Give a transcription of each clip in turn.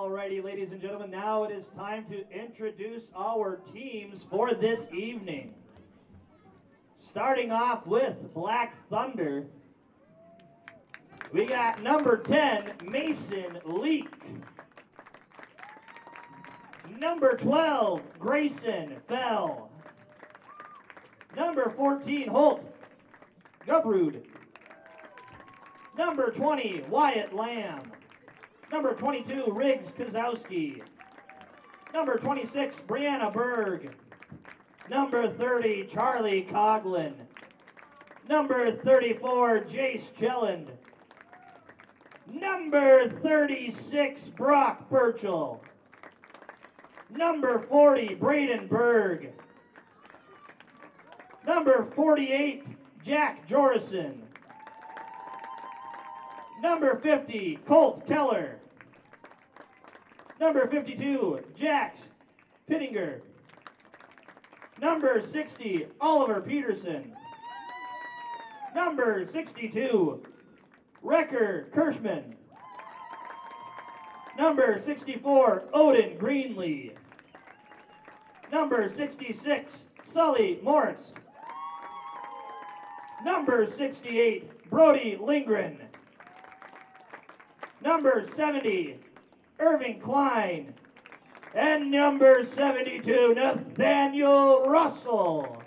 Alrighty, ladies and gentlemen, now it is time to introduce our teams for this evening. Starting off with Black Thunder, we got number 10, Mason Leak. Number 12, Grayson Fell. Number 14, Holt Gubrud. Number 20, Wyatt Lamb. Number 22, Riggs Kozowski. Number 26, Brianna Berg. Number 30, Charlie Coughlin. Number 34, Jace Jelland. Number 36, Brock Burchell. Number 40, Braden Berg. Number 48, Jack Jorison. Number 50, Colt Keller. Number 52, Jax Pittinger. Number 60, Oliver Peterson. Number 62, Wrecker Kirschman. Number 64, Odin Greenlee. Number 66, Sully Morris. Number 68, Brody Lindgren. Number 70, Irving Klein. And number 72, Nathaniel Russell.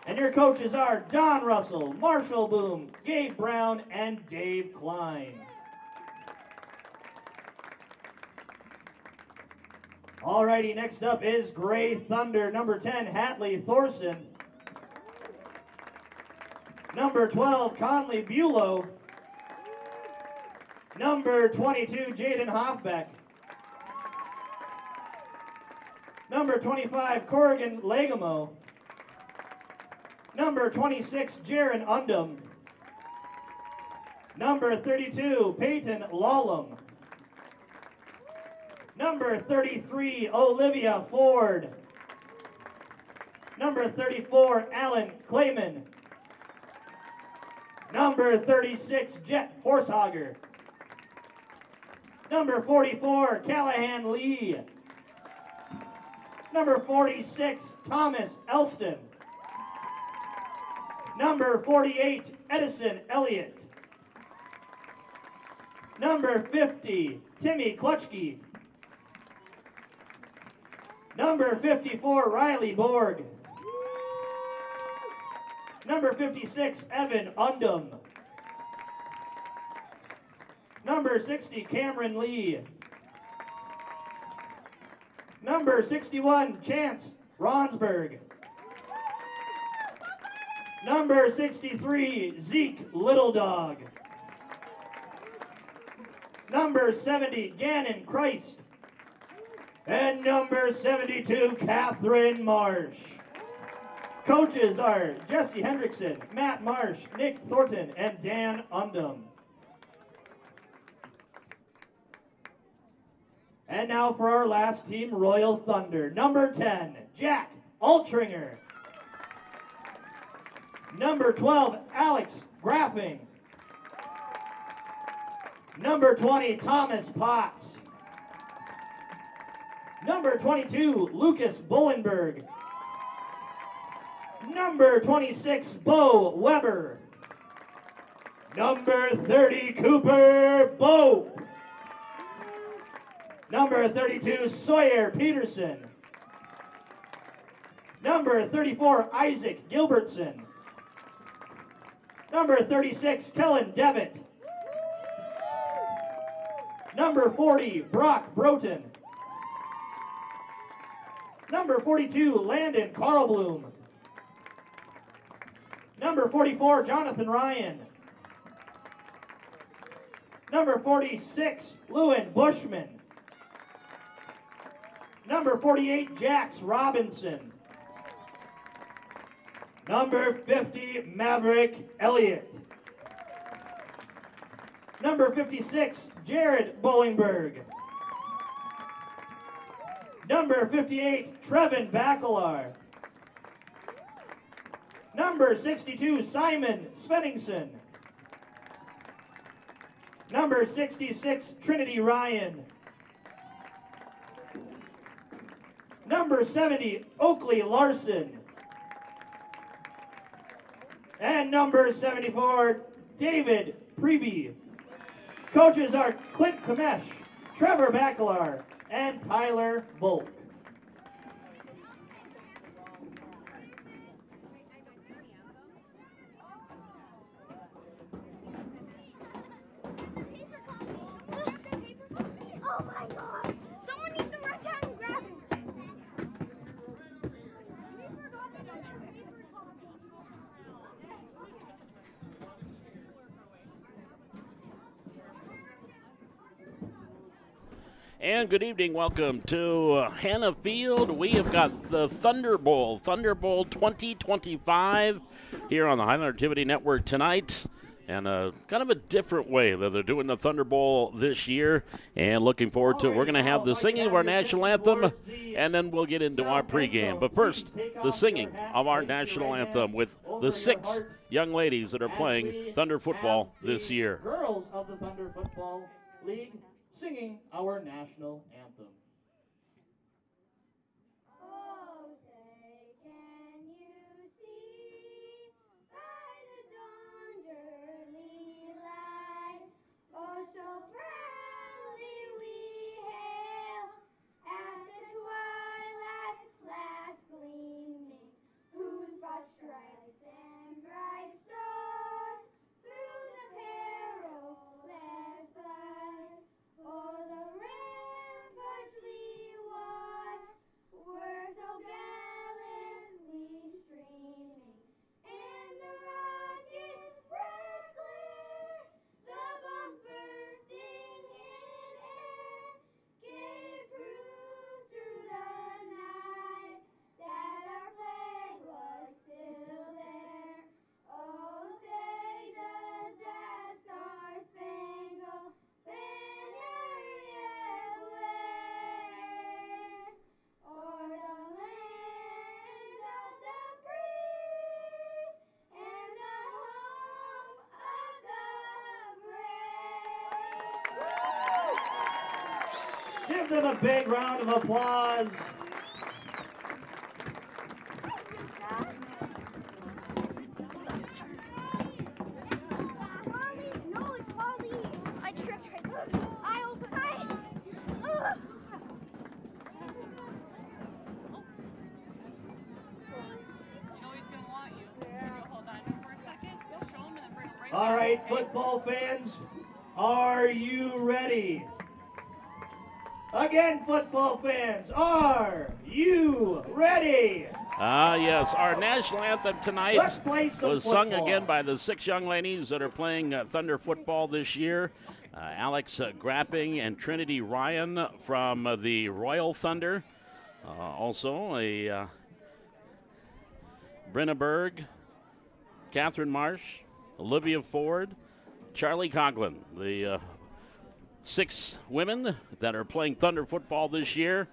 And your coaches are Don Russell, Marshall Boom, Gabe Brown, and Dave Klein. Alrighty, next up is Gray Thunder, number 10, Hatley Thorson. Number 12, Conley Bulow. Number 22, Jaden Hoffbeck. Number 25, Corrigan Legamo. Number 26, Jaron Undum. Number 32, Peyton Lawlum. Number 33, Olivia Ford. Number 34, Alan Clayman. Number 36, Jet Horshogger. Number 44, Callahan Lee. Number 46, Thomas Elston. Number 48, Edison Elliott. Number 50, Timmy Klutschke. Number 54, Riley Borg. Number 56, Evan Undum. Number 60, Cameron Lee. Number 61, Chance Ronsberg. Number 63, Zeke Littledog. Number 70, Gannon Christ. And number 72, Catherine Marsh. Coaches are Jesse Hendrickson, Matt Marsh, Nick Thornton, and Dan Undum. And now for our last team, Royal Thunder. Number 10, Jack Altringer. Number 12, Alex Graffing. Number 20, Thomas Potts. Number 22, Lucas Bullenberg. Number 26, Bo Weber. Number 30, Cooper Bope. Number 32, Sawyer Peterson. Number 34, Isaac Gilbertson. Number 36, Kellen Devitt. Number 40, Brock Broughton. Number 42, Landon Carlbloom. Number 44, Jonathan Ryan. Number 46, Lewin Bushman. Number 48, Jax Robinson. Number 50, Maverick Elliott. Number 56, Jared Bollingberg. Number 58, Trevin Bacalar. Number 62, Simon Svenningson. Number 66, Trinity Ryan. Number 70, Oakley Larson. And number 74, David Preby. Coaches are Clint Kamesh, Trevor Bacalar, and Tyler Volk. Oh my God! Someone needs to run down and grab him. And good evening. Welcome to Hannah Field. We have got the Thunder Bowl 2025 here on the Highland Activity Network tonight. And kind of a different way that they're doing the Thunder Bowl this year. And looking forward to it. We're going to have the singing of our national anthem, and then we'll get into our pregame. But first, the singing of our national anthem with the 6 young ladies that are playing Thunder football this year. Girls of the Thunder Football League singing our national anthem. Oh, say, can you see by the dawn's early light? Oh, so proudly we hail at the twilight's last gleaming, whose broad stripes and bright stars through the perilous fight. Oh, the ramparts we watch were so gallantly streaming, and the rockets spread clear, the bombs bursting in air, gave proof through the night that our flag was still there. Oh, say does that star-spangled banner yet wave o'er the land of the free and the home of the brave? Give them a big round of applause. No, it's Molly. I tripped her. You know he's going to want you. Maybe you'll hold on to him for a second. You'll show him and then bring him right All back. right, football fans, are you ready? Again, football fans, are you ready? Yes, our national anthem tonight Let's play some was sung football. again by the 6 young ladies that are playing Thunder football this year. Alex Grapping and Trinity Ryan from the Royal Thunder. Also, a Brenna Berg, Catherine Marsh, Olivia Ford, Charlie Coughlin, the 6 women that are playing Thunder football this year,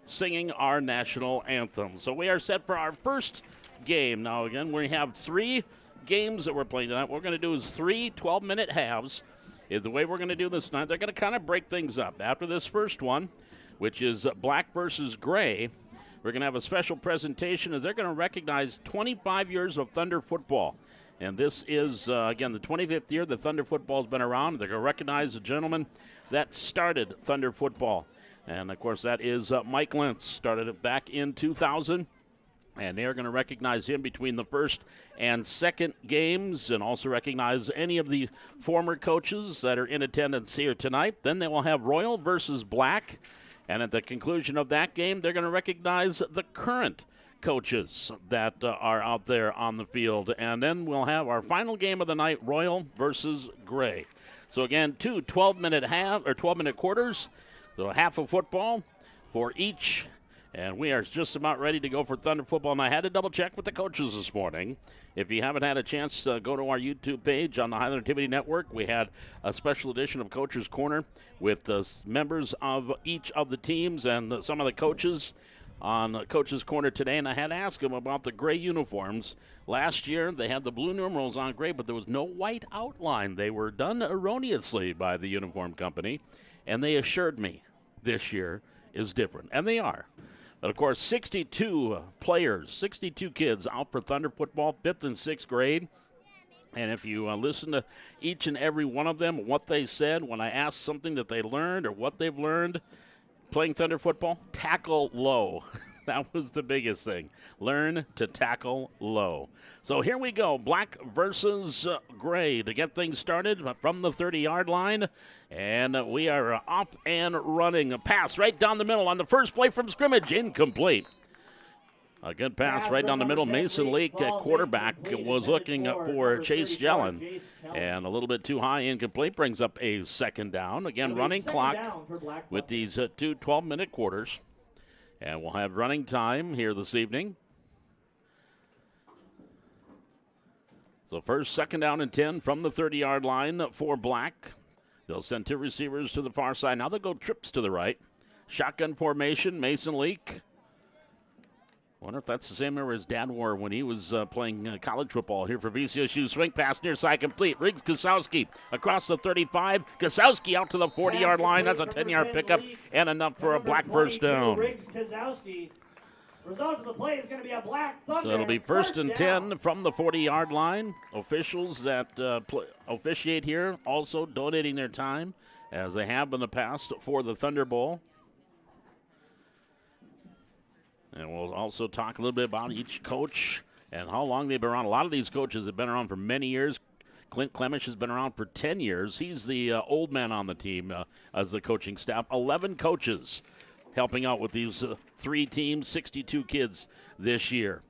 singing our national anthem. So we are set for our first game. Now, again, we have 3 games that we're playing tonight. What we're going to do is 3 12-minute halves. Is the way we're going to do this tonight. They're going to kind of break things up. After this first one, which is black versus gray, we're going to have a special presentation as they're going to recognize 25 years of Thunder football. And this is, again, the 25th year that Thunder football has been around. They're going to recognize the gentleman that started Thunder football. And, of course, that is Mike Lentz. Started it back in 2000. And they are going to recognize him between the first and second games and also recognize any of the former coaches that are in attendance here tonight. Then they will have Royal versus Black. And at the conclusion of that game, they're going to recognize the current coaches that are out there on the field. And then we'll have our final game of the night, Royal versus Gray. So, again, 2 12-minute quarters. So half of football for each. And we are just about ready to go for Thunder football. And I had to double-check with the coaches this morning. If you haven't had a chance to go to our YouTube page on the Highland Activity Network, we had a special edition of Coach's Corner with the members of each of the teams and some of the coaches on Coach's Corner today, and I had to ask him about the gray uniforms. Last year, they had the blue numerals on gray, but there was no white outline. They were done erroneously by the uniform company, and they assured me this year is different, and they are. But, of course, 62 players, 62 kids out for Thunder football, 5th and 6th grade. And if you listen to each and every one of them, what they said when I asked something that they learned or what they've learned playing Thunder football, tackle low. That was the biggest thing. Learn to tackle low. So here we go, black versus gray to get things started from the 30-yard line. And we are up and running. A pass right down the middle on the first play from scrimmage, incomplete. A good pass right down the middle. Mason Leak at quarterback was looking for Chase Jellin. And a little bit too high, incomplete. Brings up a second down. Again, running clock with these two 12-minute quarters. And we'll have running time here this evening. So first, second down and 10 from the 30-yard line for Black. They'll send two receivers to the far side. Now they'll go trips to the right. Shotgun formation, Mason Leak. Wonder if that's the same number his dad wore when he was playing college football here for VCSU. Swing pass near side complete. Riggs Kosowski across the 35. Kosowski out to the 40-yard line. That's a 10-yard pickup and enough for a Black first down. Riggs Kosowski. Result of the play is going to be a Black Thunder. So it'll be first and 10 from the 40-yard line. Officials that officiate here also donating their time, as they have in the past, for the Thunder Bowl. And we'll also talk a little bit about each coach and how long they've been around. A lot of these coaches have been around for many years. Clint Clemish has been around for 10 years. He's the old man on the team as the coaching staff. 11 coaches helping out with these three teams, 62 kids this year.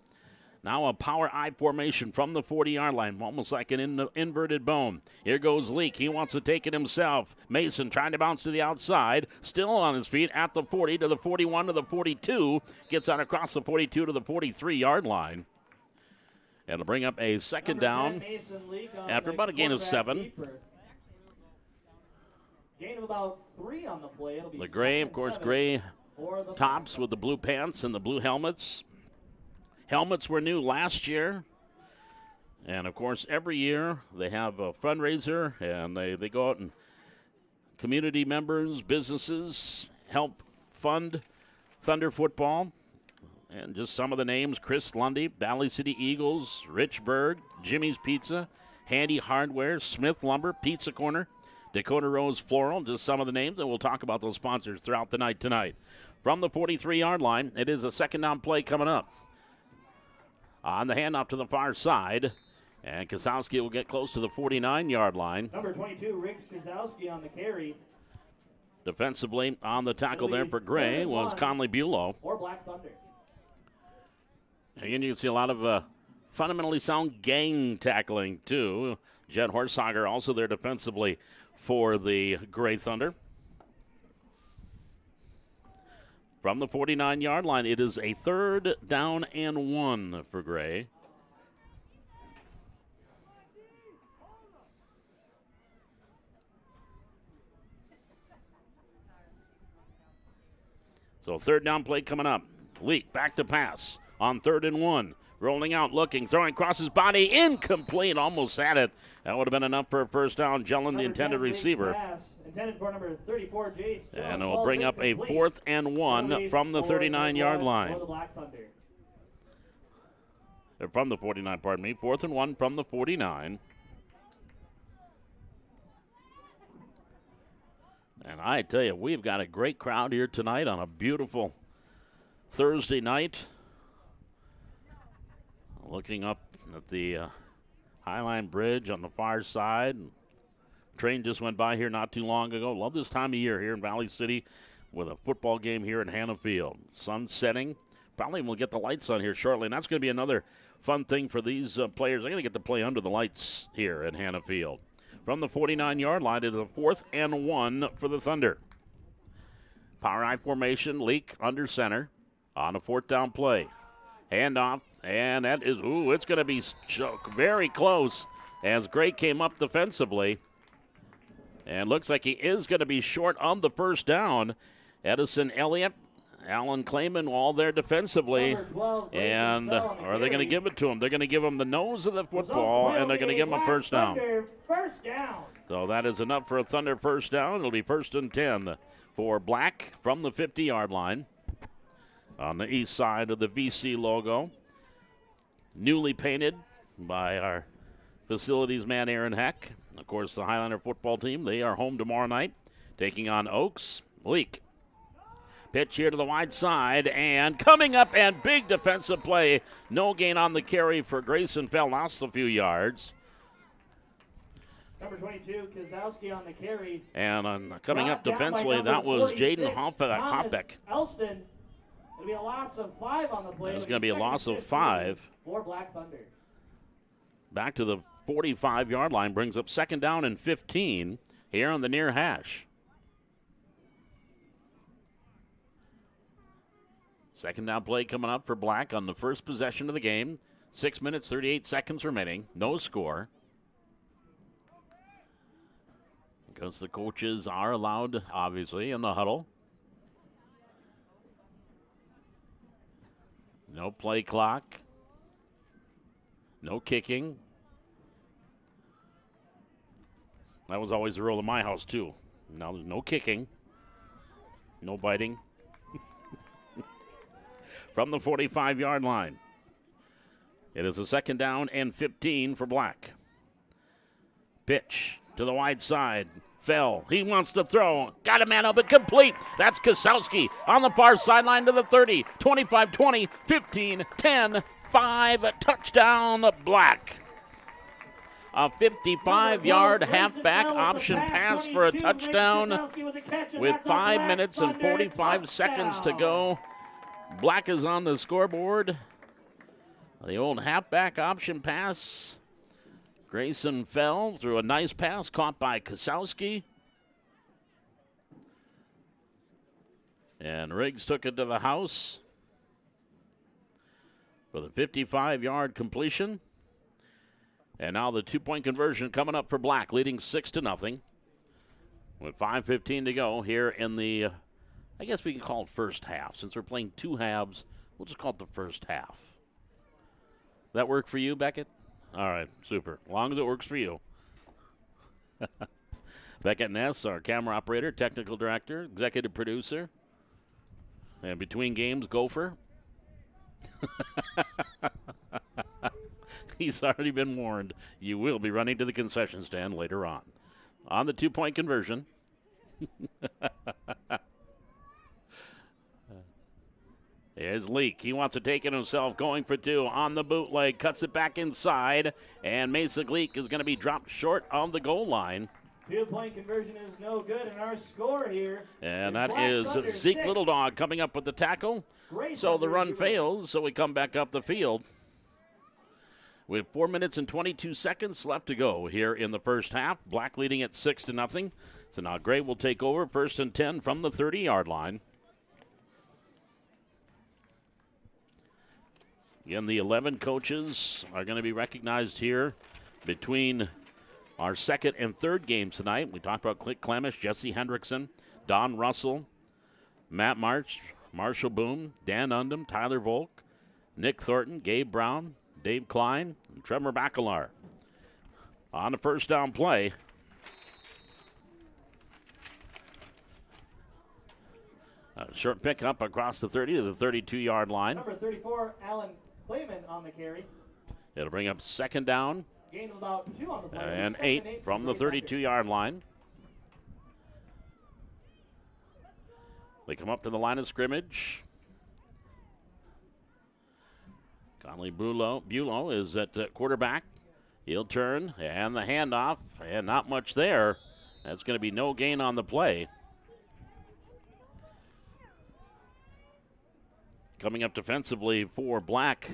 Now a power I formation from the 40-yard line, almost like an inverted bone. Here goes Leak. He wants to take it himself. Mason trying to bounce to the outside. Still on his feet at the 40 to the 41 to the 42. Gets out across the 42 to the 43-yard line. It'll bring up a second down after about a gain of 7. Gain of about 3 on the play. It'll be the gray, of course, gray tops with the blue pants and the blue helmets. Helmets were new last year. And, of course, every year they have a fundraiser, and they go out and community members, businesses help fund Thunder football. And just some of the names: Chris Lundy, Valley City Eagles, Rich Berg, Jimmy's Pizza, Handy Hardware, Smith Lumber, Pizza Corner, Dakota Rose Floral, just some of the names, and we'll talk about those sponsors throughout the night tonight. From the 43-yard line, it is a second down play coming up. On the handoff to the far side, and Kosowski will get close to the 49-yard line. Number 22, Riggs Kosowski on the carry. Defensively on the tackle there for Gray was Conley Bulow. Or Black Thunder. Again, you can see a lot of fundamentally sound gang tackling, too. Jed Horsager also there defensively for the Gray Thunder. From the 49-yard line, it is a third down and 1 for Gray. So third down play coming up. Leak back to pass on 3rd and 1. Rolling out, looking, throwing across his body, incomplete, almost had it. That would have been enough for a first down. Jellin, the intended receiver. Intended for number 34, Jace. And it will bring up a 4th and 1 from the 39-yard line. From the 49, pardon me. 4th and 1 from the 49. And I tell you, we've got a great crowd here tonight on a beautiful Thursday night. Looking up at the Highline Bridge on the far side. Train just went by here not too long ago. Love this time of year here in Valley City with a football game here at Hannah Field. Sun setting. Probably we'll get the lights on here shortly, and that's going to be another fun thing for these players. They're going to get to play under the lights here at Hannah Field. From the 49-yard line, it is a 4th and 1 for the Thunder. Power I formation, Leak under center on a 4th down play. Handoff, and that is, it's going to be very close as Gray came up defensively. And looks like he is going to be short on the first down. Edison Elliott Alan Clayman all there defensively. Number 12, Grayson And Bell on the are they going to carry. give it to him? They're going to give him the nose of the Result football, will and they're going to be give him a Black first down. Thunder, first down. So that is enough for a Thunder first down. It'll be 1st and 10 for Black from the 50-yard line on the east side of the VC logo. Newly painted by our facilities man, Aaron Heck. Of course, the Highlander football team, they are home tomorrow night, taking on Oaks. Leak. Pitch here to the wide side, and coming up, and big defensive play. No gain on the carry for Grayson Fell, lost a few yards. Number 22, Kozowski on the carry. And coming up Brought down by defensively, number that was 46, Jaden Hoppeck. Elston. It'll be a loss of 5 on the play. There's It'll going to be a second loss and of 15 5. For Black Thunder. Back to the 45-yard line, brings up 2nd down and 15 here on the near hash. 2nd down play coming up for Black on the first possession of the game. 6 minutes, 38 seconds remaining. No score. Because the coaches are allowed, obviously, in the huddle. No play clock. No kicking. That was always the rule in my house, too. Now there's no kicking. No biting. From the 45-yard line. It is a 2nd down and 15 for Black. Pitch to the wide side. Fell. He wants to throw. Got a man open. Complete. That's Kozowski on the far sideline to the 30. 25, 20, 15, 10, 5. Touchdown, Black. A 55-yard halfback option pass for a touchdown with 5 minutes and 45 seconds to go. Black is on the scoreboard. The old halfback option pass. Grayson Fell through a nice pass caught by Kozowski. And Riggs took it to the house for the 55-yard completion. And now the 2-point conversion coming up for Black, leading 6-0 with 5:15 to go here in the, I guess we can call it first half. Since we're playing 2 halves, we'll just call it the first half. That work for you, Beckett? All right, super. As long as it works for you. Beckett Ness, our camera operator, technical director, executive producer. And between games, Gopher. He's already been warned. You will be running to the concession stand later on. On the 2-point conversion. There's Leak. He wants to take it himself, going for 2 on the bootleg, cuts it back inside, and Mason Leak is going to be dropped short on the goal line. 2-point conversion is no good, and our score here. And is that Black is Thunder Zeke 6, Little Dog coming up with the tackle. Grayson So the run 0. fails, so we come back up the field. With 4 minutes and 22 seconds left to go here in the first half. Black leading at 6-0. So now Gray will take over, 1st and 10 from the 30-yard line. Again, the 11 coaches are going to be recognized here between our 2nd and 3rd games tonight. We talked about Clint Clemish, Jesse Hendrickson, Don Russell, Matt March, Marshall Boom, Dan Undum, Tyler Volk, Nick Thornton, Gabe Brown, Dave Klein, and Trevor Bacalar. On the first down play, a short pickup across the 30 to the 32-yard line. Number 34, Alan Clayman on the carry. It'll bring up 2nd down Gain of about 2 on the play. and 2nd 8 from the Grayson Thunder. 32-yard line. They come up to the line of scrimmage. Conley Bulow is at quarterback. He'll turn, and the handoff, and not much there. That's going to be no gain on the play. Coming up defensively for Black,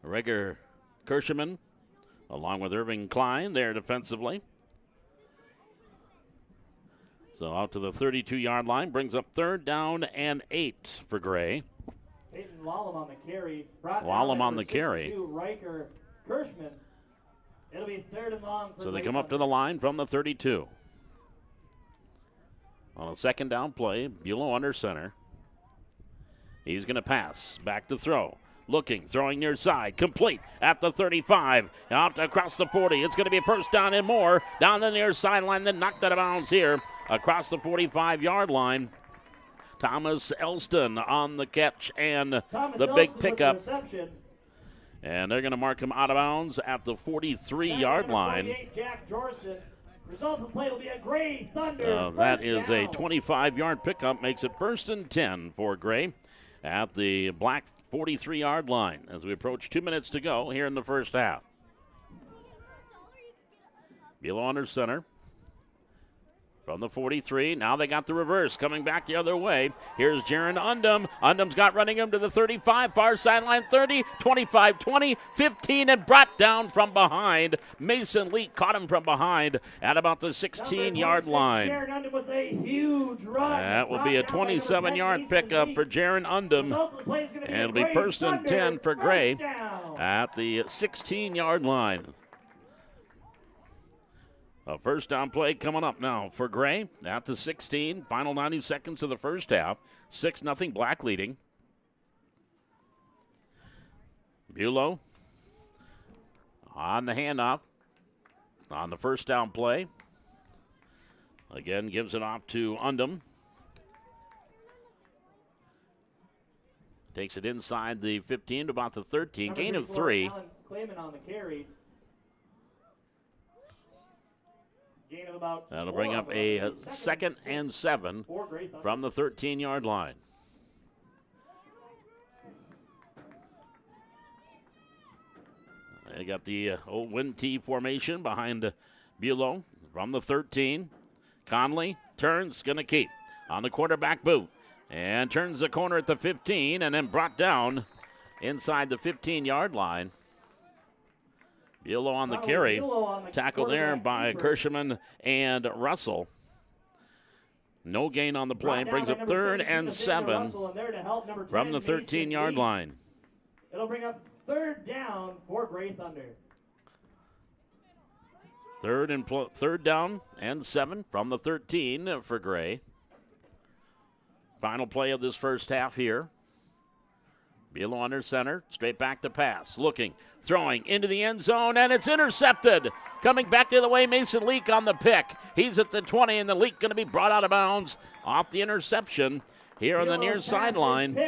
Reger Kirschman, along with Irving Klein there defensively. So out to the 32-yard line, brings up 3rd down and 8 for Gray. Peyton Lallam on the carry. Brought down Lallam by on the number carry. 62, Riker Kirschman. It'll be 3rd and long for So they Gray come up to Thunder. the line from the 32. On a 2nd down play, Bulow under center. He's going to pass. Back to throw. Looking, throwing near side, complete at the 35, out across the 40. It's going to be a first down and more down the near sideline, then knocked out of bounds here across the 45-yard line. Thomas Elston on the catch and the big pickup. And they're going to mark him out of bounds at the 43-yard line. Jack Jorson. Result of the play will be a Gray Thunder. That is a 25-yard pickup, makes it 1st and 10 for Gray at the Black 43-yard line as we approach 2 minutes to go here in the first half. Below under center. From the 43, now they got the reverse, coming back the other way. Here's Jaron Undum. Undum's got running him to the 35, far sideline 30, 25, 20, 15, and brought down from behind. Mason Leak caught him from behind at about the 16-yard line. Jaron Undum with a huge run. That will be a 27-yard pickup for Jaron Undum. And it'll be 1st and 10 for Gray at the 16-yard line. A first down play coming up now for Gray at the 16. Final 90 seconds of the first half. 6-0 Black leading. Bulow on the handoff on the first down play. Again, gives it off to Undum. Takes it inside the 15 to about the 13. Gain of 3. Clayman on the carry. That'll bring up a 2nd and 7 from the 13-yard line. They got the old wind tee formation behind Bulow from the 13. Conley turns, going to keep on the quarterback boot and turns the corner at the 15 and then brought down inside the 15-yard line. Bulow on the carry. Tackle there by Kirschman and Russell. No gain on the play. Brings up 3rd and 7 from the 13-yard line. It'll bring up 3rd down for Gray Thunder. 3rd down and 7 from the 13 for Gray. Final play of this first half here. Bulow under center, straight back to pass. Looking, throwing into the end zone, and it's intercepted. Coming back the other way, Mason Leak on the pick. He's at the 20, and the Leak going to be brought out of bounds off the interception here on the near sideline.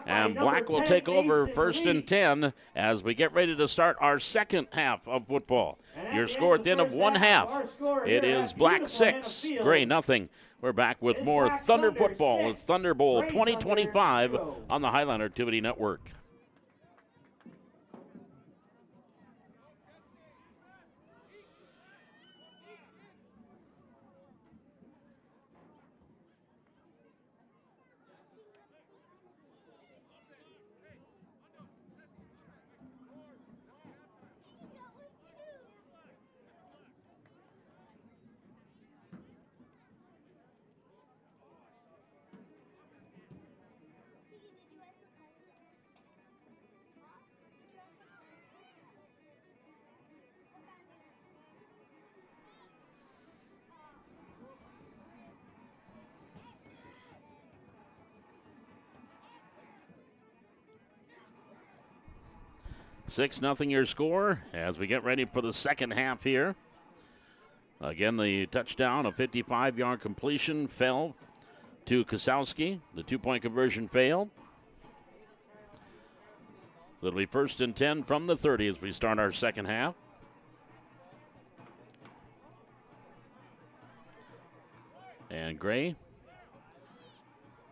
And Black will take over 1st and 10 as we get ready to start our second half of football. Your score at the end of one half, it is Black 6, Gray nothing. We're back with more Thunder football. It's Thunder Bowl 2025 on the Highline Activity Network. Six nothing your score as we get ready for the second half here. Again, the touchdown, a 55-yard completion fell to Kosowski. The 2-point conversion failed. So it'll be 1st and 10 from the 30 as we start our second half. And Gray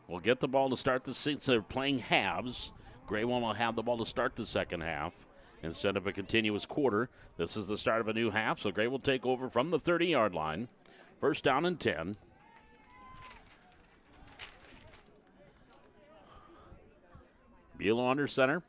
will get the ball to start the since they're playing halves. Gray won't have the ball to start the second half instead of a continuous quarter. This is the start of a new half, so Gray will take over from the 30-yard line. 1st down and 10. Bulow under center.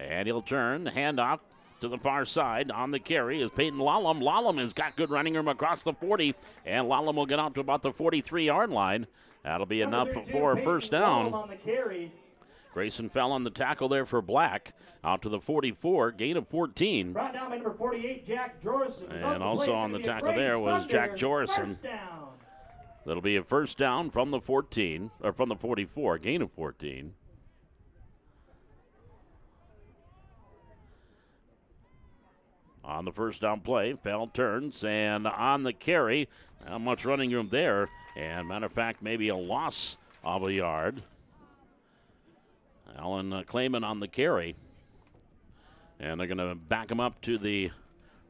And he'll turn, the handoff to the far side. On the carry is Peyton Lallam. Lallam has got good running room across the 40, and Lallam will get out to about the 43-yard line. That'll be enough for a 1st down. On the carry. Grayson fell on the tackle there for Black. Out to the 44, gain of 14. Brought down by number 48, Jack Jorson. And also on the tackle there was Jack Jorson. That'll be a first down from the 14, or from the 44, gain of 14. On the first down play, Fell turns, and on the carry, not much running room there. And matter of fact, maybe a loss of a yard. Allen Clayman on the carry. And they're going to back him up to the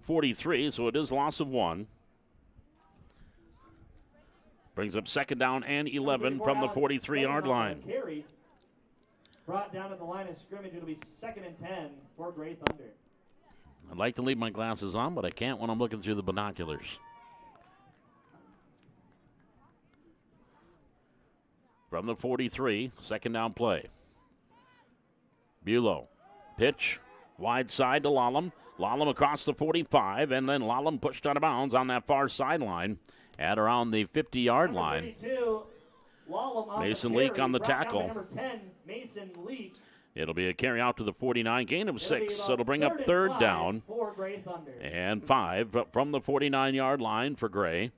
43, so it is a loss of 1. Brings up second down and 11 from the 43-yard line. Carry. Brought down at the line of scrimmage. It'll be 2nd and 10 for Gray Thunder. I'd like to leave my glasses on, but I can't when I'm looking through the binoculars. From the 43, second down play. Bulow, pitch, wide side to Lallam. Lallam across the 45, and then Lallam pushed out of bounds on that far sideline at around the 50-yard line. 32, Mason Leak on the tackle. Number 10, Mason Leak. It'll be a carry out to the 49, gain of 6, so it'll bring up third down. For Gray Thunder. And 5 from the 49-yard line for Gray.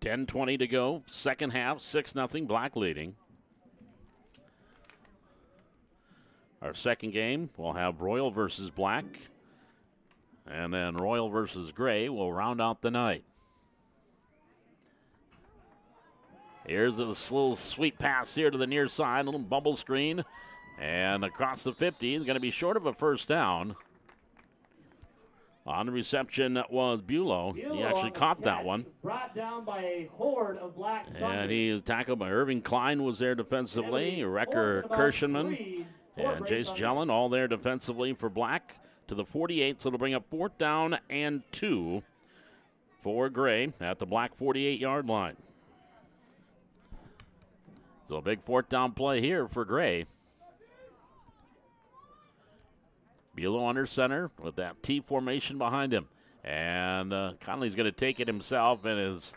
10:20 to go, second half, 6-0, Black leading. Our second game, we'll have Royal versus Black. And then Royal versus Gray will round out the night. Here's a little sweet pass here to the near side, a little bubble screen. And across the 50, he's going to be short of a first down. On the reception was Bulow. He actually caught that one. Brought down by a horde of Black Thunder. And he was tackled by Irving Klein was there defensively. Wrecker Kirschenman and Jace Jellin all there defensively for Black to the 48. So it'll bring up 4th down and 2 for Gray at the Black 48-yard line. So a big 4th down play here for Gray. Bulow under center with that T formation behind him. And Conley's going to take it himself and is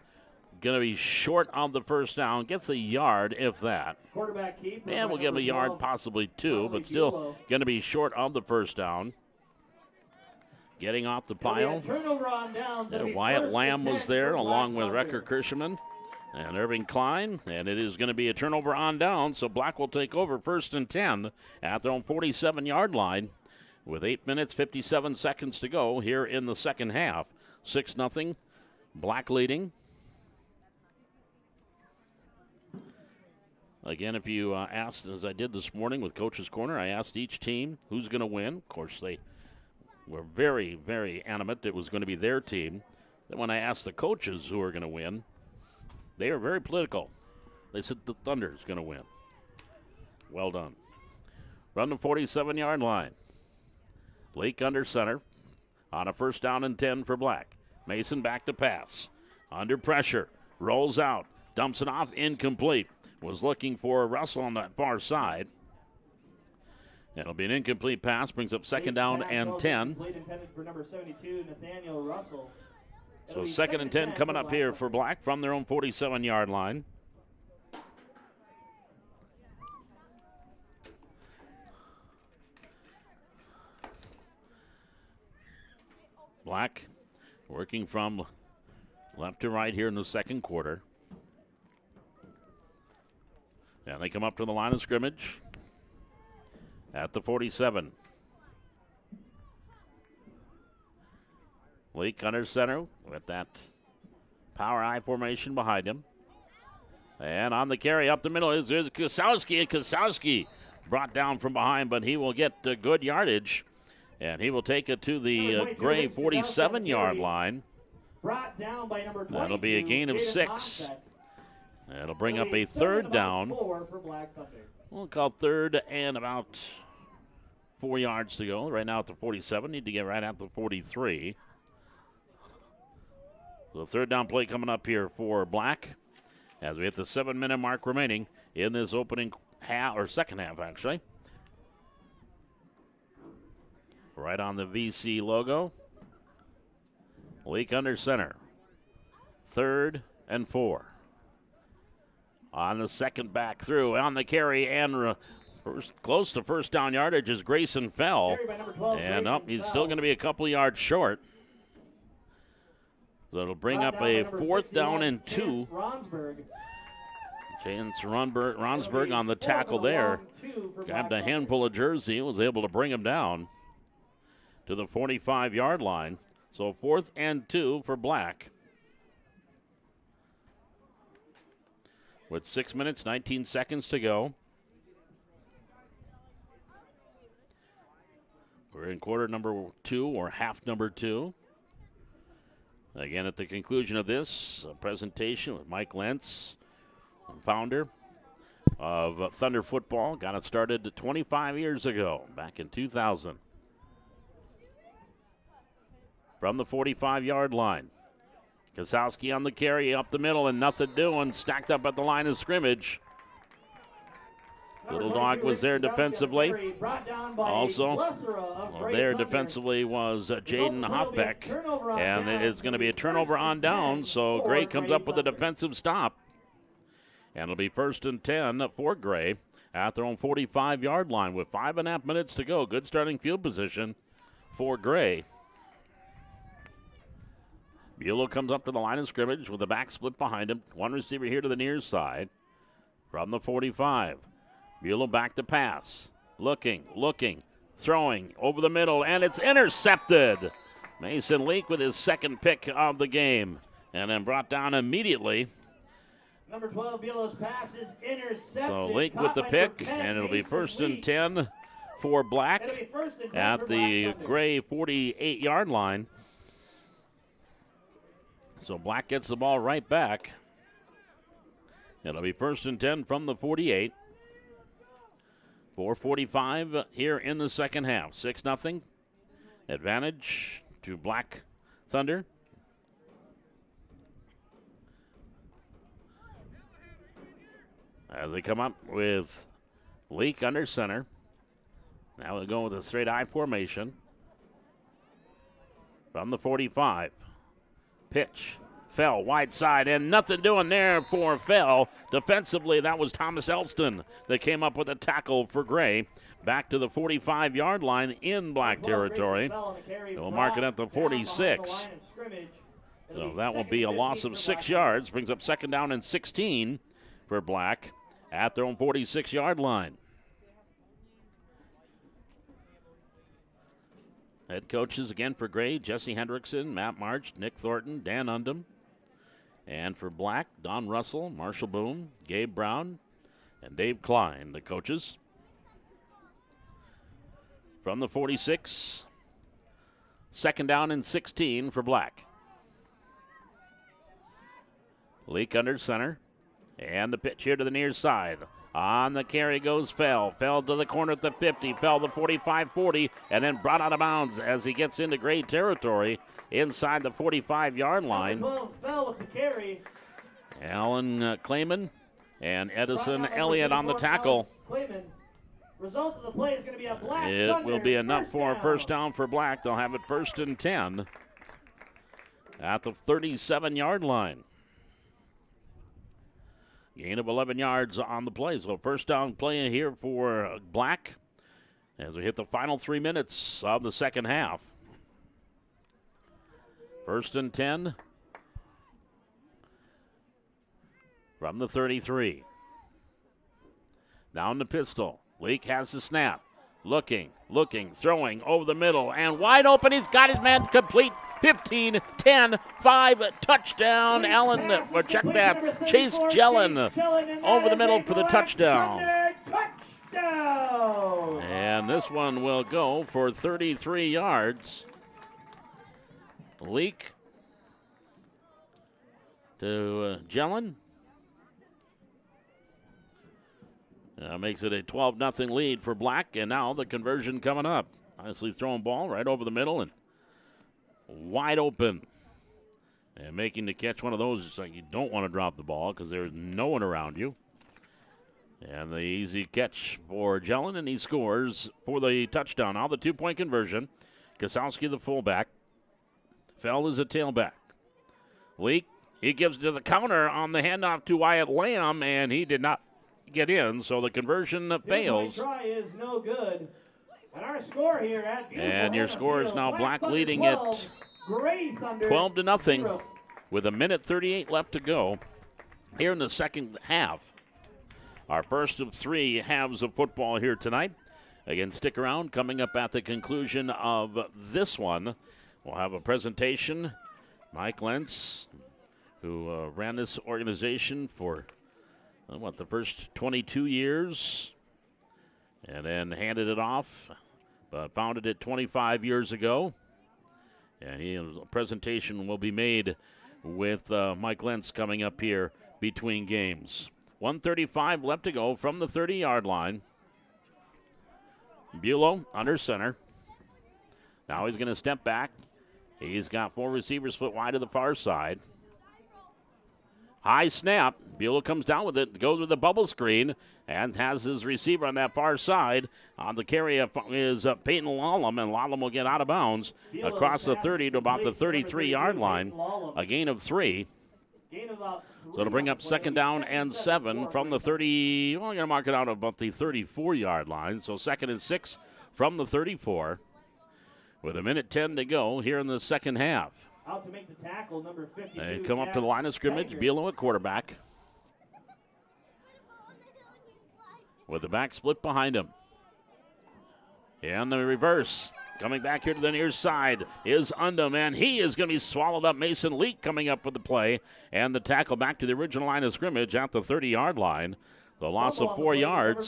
going to be short on the first down. Gets a yard, if that. Quarterback keeper. And we'll give him a yard, possibly 2, but still going to be short on the first down. Getting off the pile. Turnover on downs. Wyatt Lamb was there along with Wrecker Kirschenman and Irving Klein. And it is going to be a turnover on down, so Black will take over 1st and 10 at their own 47-yard line. With 8 minutes, 57 seconds to go here in the second half. 6-0, Black leading. Again, if you asked, as I did this morning with Coach's Corner, I asked each team who's going to win. Of course, they were very, very animate it was going to be their team. Then when I asked the coaches who are going to win, they are very political. They said the Thunder's going to win. Well done. Run the 47-yard line. Leak under center on a 1st down and 10 for Black. Mason back to pass. Under pressure. Rolls out. Dumps it off. Incomplete. Was looking for Russell on that far side. It'll be an incomplete pass. Brings up 2nd down and 10. Intended for number 72, Nathaniel Russell. So 2nd and 10 coming up here for Black from their own 47-yard line. Black working from left to right here in the second quarter. And they come up to the line of scrimmage at the 47. Leak under center with that power I formation behind him. And on the carry up the middle is Kosowski. Kosowski brought down from behind, but he will get good yardage. And he will take it to the Gray 47-yard line. Brought down by number 22, that'll be a gain of 6. That'll bring up a 3rd down. We'll call 3rd and about 4 yards to go. Right now at the 47. Need to get right at the 43. So 3rd down play coming up here for Black as we hit the 7-minute mark remaining in this opening half, or second half actually. Right on the VC logo. Leak under center. 3rd and 4. On the second back through, on the carry, and close to 1st down yardage is Grayson Fell. And he's still going to be a couple yards short. So it'll bring Brought up down by a number 4th down 61, and 2. Chance Ronsberg. Chance Ronsberg on the It'll be tackle 4th and a there. long 2 for Grabbed Black a handful of jersey, was able to bring him down to the 45-yard line. So 4th and 2 for Black. With 6 minutes, 19 seconds to go. We're in quarter number 2 or half number 2. Again, at the conclusion of this presentation with Mike Lentz, founder of Thunder Football. Got it started 25 years ago, back in 2000. From the 45-yard line. Kosowski on the carry up the middle and nothing doing. Stacked up at the line of scrimmage. Little Dog was there defensively. Also, there defensively was Jaden Hoffbeck. And it's going to be a turnover on down, so Gray comes up with a defensive stop. And it'll be 1st and 10 for Gray at their own 45-yard line with 5.5 minutes to go. Good starting field position for Gray. Buelow comes up to the line of scrimmage with the back split behind him. One receiver here to the near side from the 45. Buelow back to pass. Looking, throwing over the middle, and it's intercepted. Mason Leak with his 2nd pick of the game, and then brought down immediately. Number 12, Buelow's pass is intercepted. So Leak with the pick, and it'll be 1st and 10 for Black at the Gray 48-yard line. So Black gets the ball right back. It'll be 1st and 10 from the 48. 4:45 here in the second half. 6-0. Advantage to Black Thunder. As they come up with Leak under center. Now we'll go with a straight I formation. From the 45. Pitch. Fell wide side, and nothing doing there for Fell. Defensively, that was Thomas Elston that came up with a tackle for Gray. Back to the 45-yard line in Black territory. They'll mark it at the 46. So that will be a loss of 6 yards. Brings up 2nd down and 16 for Black at their own 46-yard line. Head coaches again for Gray, Jesse Hendrickson, Matt March, Nick Thornton, Dan Undum. And for Black, Don Russell, Marshall Boone, Gabe Brown, and Dave Klein, the coaches. From the 46, 2nd down and 16 for Black. Leak under center, and the pitch here to the near side. On the carry goes Fell. Fell to the corner at the 50. Fell the 45-40, and then brought out of bounds as he gets into Gray territory inside the 45-yard line. 12 Fell with the carry. Alan Clayman and Edison Elliott on the tackle. Clayman. Result of the play is going to be a Black It Thunder will be enough for a down. 1st down for Black. They'll have it 1st and 10 at the 37-yard line. Gain of 11 yards on the play. So 1st down play here for Black as we hit the final 3 minutes of the second half. 1st and 10 from the 33. Down the pistol. Leak has the snap. Looking, throwing over the middle, and wide open. He's got his man complete. 15, 10, 5, touchdown. Allen, or check that. Chase Jellin over the middle for the touchdown. Touchdown! And this one will go for 33 yards. Leak to Jellin. Makes it a 12-0 lead for Black, and now the conversion coming up. Nicely thrown ball right over the middle and wide open. And making the catch, one of those is like you don't want to drop the ball because there's no one around you. And the easy catch for Jellin, and he scores for the touchdown. Now the 2-point conversion. Kosowski the fullback. Fell is a tailback. Leak, he gives to the counter on the handoff to Wyatt Lamb, and he did not get in, so the conversion fails. Try is no good. And our score here at and your score is now Black leading it 12 12-0. with 1:38 left to go here in the second half. Our first of 3 halves of football here tonight. Again, stick around. Coming up at the conclusion of this one, we'll have a presentation. Mike Lentz, who ran this organization for, the first 22 years, and then handed it off, but founded it 25 years ago. And a presentation will be made with Mike Lentz coming up here between games. 1:35 left to go from the 30-yard line. Bulow under center. Now he's going to step back. He's got 4 receivers split wide to the far side. High snap. Bulow comes down with it, goes with the bubble screen, and has his receiver on that far side. On the carry is Peyton Lallam, and Lallam will get out of bounds across the 30 to about the 33-yard line. A gain of 3. So it'll bring up second down and 7 from the 30. Well, I'm going to mark it out about the 34-yard line. So 2nd and 6 from the 34 with 1:10 to go here in the second half. Out to make the tackle, number 52. They come up to the line of scrimmage. Bulow at quarterback with the back split behind him. And the reverse. Coming back here to the near side is Undum, and he is going to be swallowed up. Mason Leak coming up with the play, and the tackle back to the original line of scrimmage at the 30-yard line. The loss of 4 yards.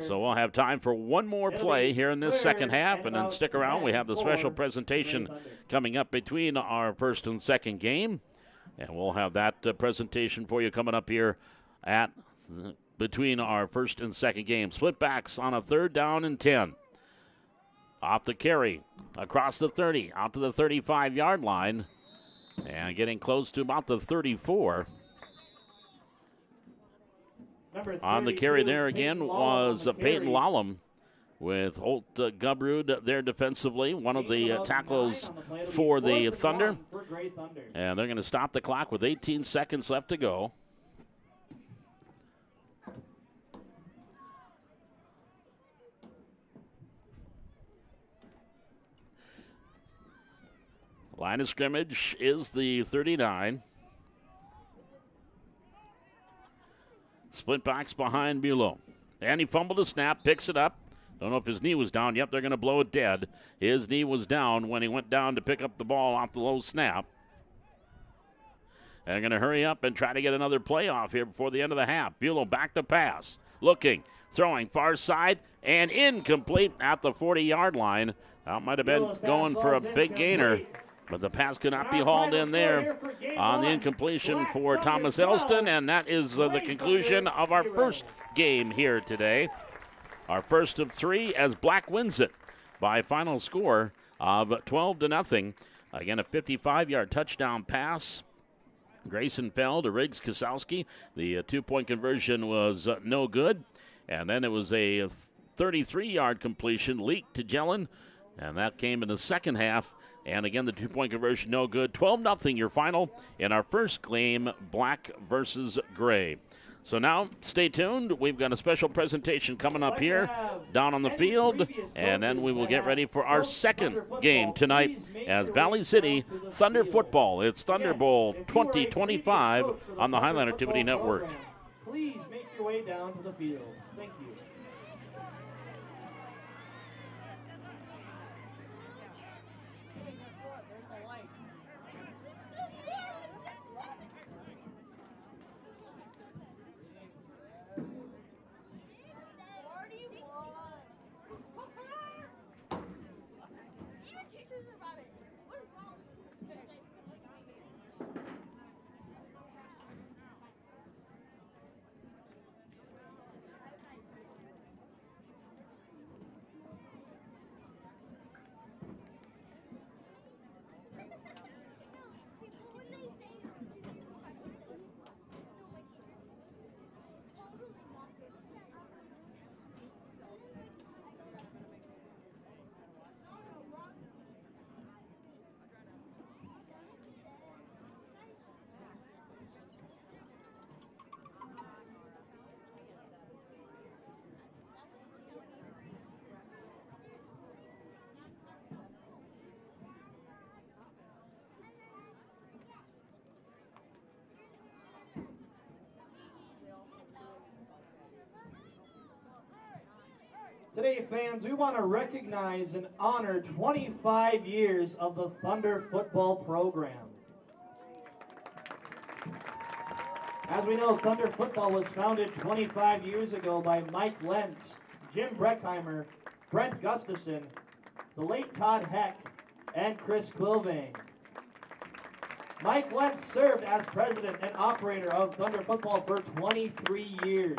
So we'll have time for one more play here in this second half, and then stick around. We have the special presentation coming up between our first and second game, and we'll have that presentation for you coming up here at between our first and second game. Split backs on a 3rd down and 10. Off the carry, across the 30, out to the 35-yard line, and getting close to about the 34. On the carry there again was Peyton Lallam with Holt Gubrud there defensively, one of the tackles for the Thunder. And they're going to stop the clock with 18 seconds left to go. Line of scrimmage is the 39. Split box behind Bulow. And he fumbled a snap, picks it up. Don't know if his knee was down. Yep, they're going to blow it dead. His knee was down when he went down to pick up the ball off the low snap. They're going to hurry up and try to get another play off here before the end of the half. Bulow back to pass. Looking, throwing far side, and incomplete at the 40-yard line. That might have been going for a big gainer, but the pass could not be hauled in there on the incompletion for Thomas Elston, and that is the conclusion of our first game here today. Our first of 3 as Black wins it by a final score of 12-0. Again, a 55-yard touchdown pass. Grayson fell to Riggs Kosowski. The 2-point conversion was no good. And then it was a 33-yard completion leaked to Jelen, and that came in the second half. And again, the 2-point conversion no good. 12-0 your final in our first game, Black versus Gray. So now, stay tuned. We've got a special presentation coming up here down on the field, and then we will get ready for our second game tonight as Valley City Thunder Football. It's Thunder Bowl 2025 on the Highline Activity Network. Please make your way down to the field. Thank you. Today, fans, we want to recognize and honor 25 years of the Thunder football program. As we know, Thunder football was founded 25 years ago by Mike Lentz, Jim Breckheimer, Brent Gustafson, the late Todd Heck, and Chris Quilvang. Mike Lentz served as president and operator of Thunder football for 23 years.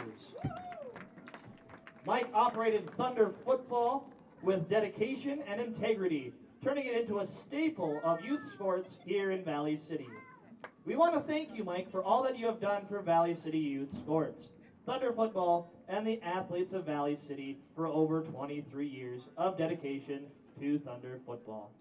Mike operated Thunder football with dedication and integrity, turning it into a staple of youth sports here in Valley City. We want to thank you, Mike, for all that you have done for Valley City youth sports, Thunder football, and the athletes of Valley City for over 23 years of dedication to Thunder football.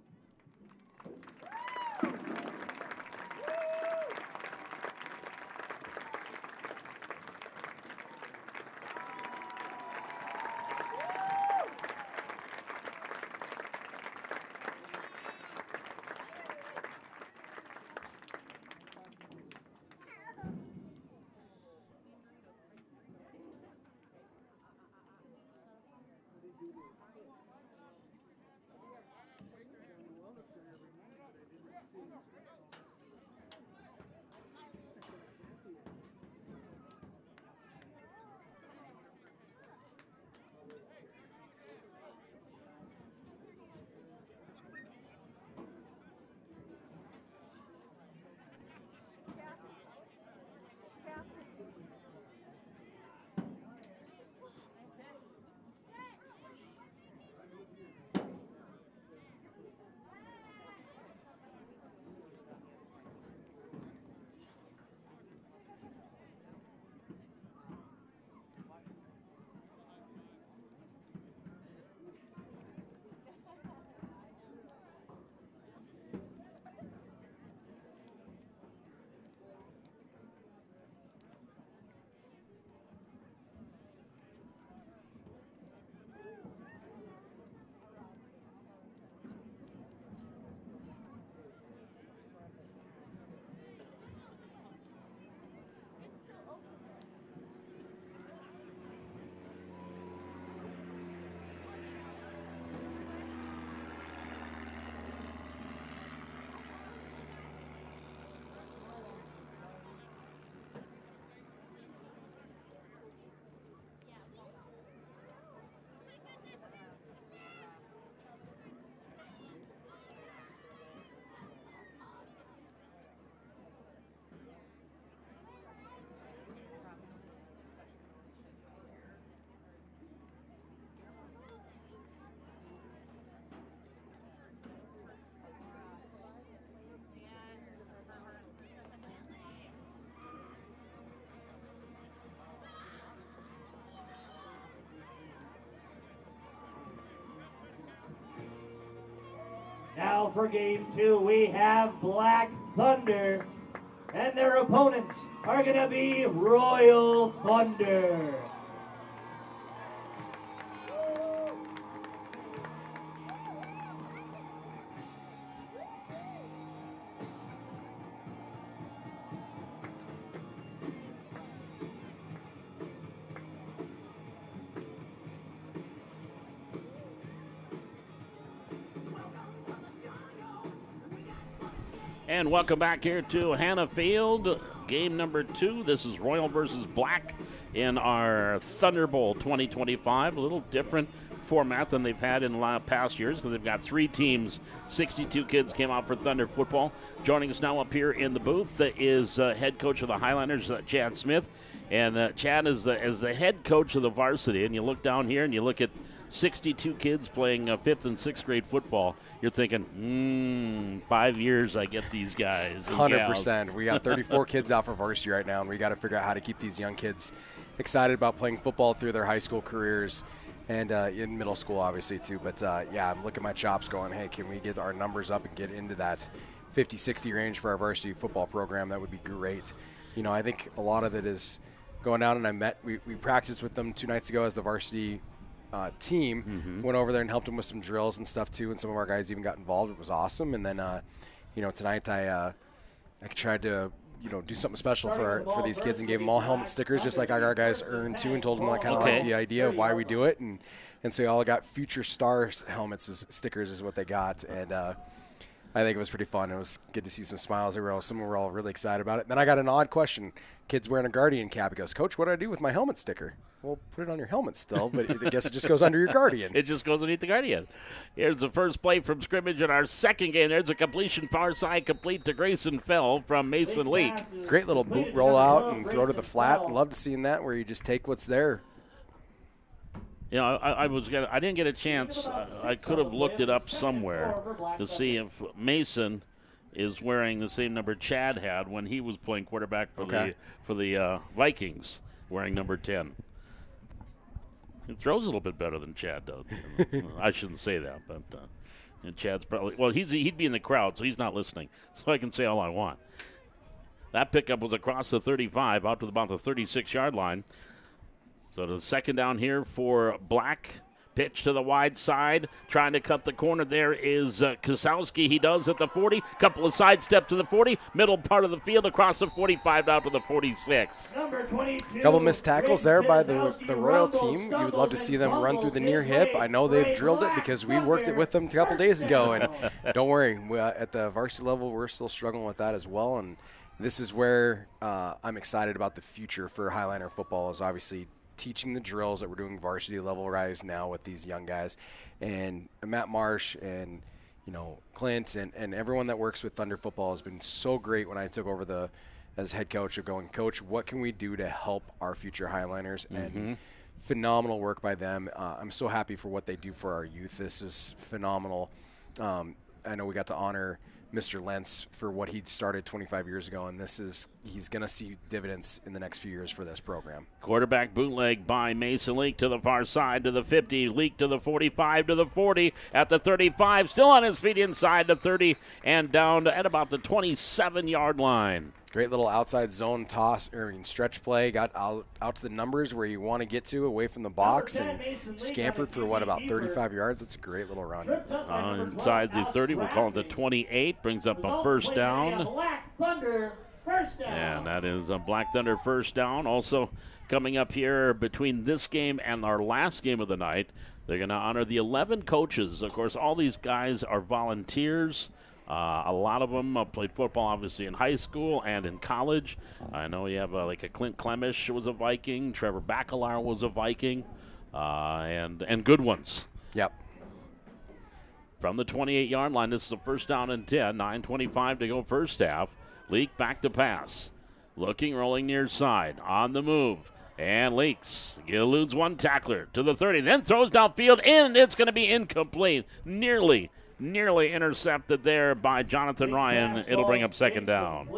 Now for game 2, we have Black Thunder, and their opponents are going to be Royal Thunder. And welcome back here to Hannah Field, game number 2. This is Royal versus Black in our Thunder Bowl 2025. A little different format than they've had in past years because they've got 3 teams. 62 kids came out for Thunder football. Joining us now up here in the booth is head coach of the Highlanders, Chad Smith. And Chad is the head coach of the varsity. And you look down here and you look at 62 kids playing 5th and 6th grade football. You're thinking, 5 years I get these guys. 100%. We got 34 kids out for varsity right now, and we got to figure out how to keep these young kids excited about playing football through their high school careers and in middle school, obviously, too. But, yeah, I'm looking at my chops going, hey, can we get our numbers up and get into that 50-60 range for our varsity football program? That would be great. You know, I think a lot of it is going down, and we practiced with them 2 nights ago as the varsity team. Went over there and helped them with some drills and stuff too, and some of our guys even got involved. It was awesome. And then you know, tonight I tried to do something special for these kids and gave them all helmet stickers, just like our guys earned too, and told them kind of like the idea of why we do it, and so they all got Future Stars helmets as stickers is what they got, and I think it was pretty fun. It was good to see some smiles. Some were all really excited about it. Then I got an odd question. Kid's wearing a Guardian cap. He goes, "Coach, what do I do with my helmet sticker?" Well, put it on your helmet still, but I guess it just goes under your Guardian. It just goes underneath the Guardian. Here's the first play from scrimmage in our second game. There's a completion far side complete to Grayson Fell from Mason Leak. Great little boot roll out and throw to the flat. Love seeing that where you just take what's there. You know, I didn't get a chance. I could have looked it up somewhere to see if Mason is wearing the same number Chad had when he was playing quarterback for the Vikings, wearing number 10. He throws a little bit better than Chad does. I shouldn't say that, but and Chad's probably he'd be in the crowd, so he's not listening. So I can say all I want. That pickup was across the 35, out to about the 36-yard line. So the second down here for Black. Pitch to the wide side. Trying to cut the corner there is Kosowski. He does at the 40. Couple of sidestep to the 40. Middle part of the field across the 45 down to the 46. Couple missed tackles there by the Royal team. You would love to see them run through the near hip. I know they've drilled it because we worked it with them a couple days ago. And don't worry, at the varsity level, we're still struggling with that as well. And this is where I'm excited about the future for Highliner football is obviously teaching the drills that we're doing varsity level rise now with these young guys, and Matt Marsh and Clint and everyone that works with Thunder football has been so great when I took over as head coach of going, Coach, what can we do to help our future Highliners? And phenomenal work by them. I'm so happy for what they do for our youth. This is phenomenal. I know we got to honor Mr. Lentz for what he started 25 years ago, and he's going to see dividends in the next few years for this program. Quarterback bootleg by Mason Leak to the far side to the 50, Leak to the 45 to the 40, at the 35, still on his feet inside the 30 and down at about the 27-yard line. Great little outside zone toss stretch play. Got out to the numbers where you want to get to away from the box and scampered for about 35 yards. That's a great little run. Inside the 30, we'll call it the 28. Brings up a first down. And that is a Black Thunder first down. Also coming up here between this game and our last game of the night, they're going to honor the 11 coaches. Of course, all these guys are volunteers. A lot of them played football, obviously, in high school and in college. I know you have like a Clint Clemish was a Viking, Trevor Bacalar was a Viking, and good ones. Yep. From the 28-yard line, this is a first down and 10, 9:25 to go first half. Leak back to pass. Looking, rolling near side, on the move. And Leaks eludes one tackler to the 30, then throws downfield, and it's going to be incomplete. Nearly intercepted there by Jonathan Ryan. It'll bring up second down.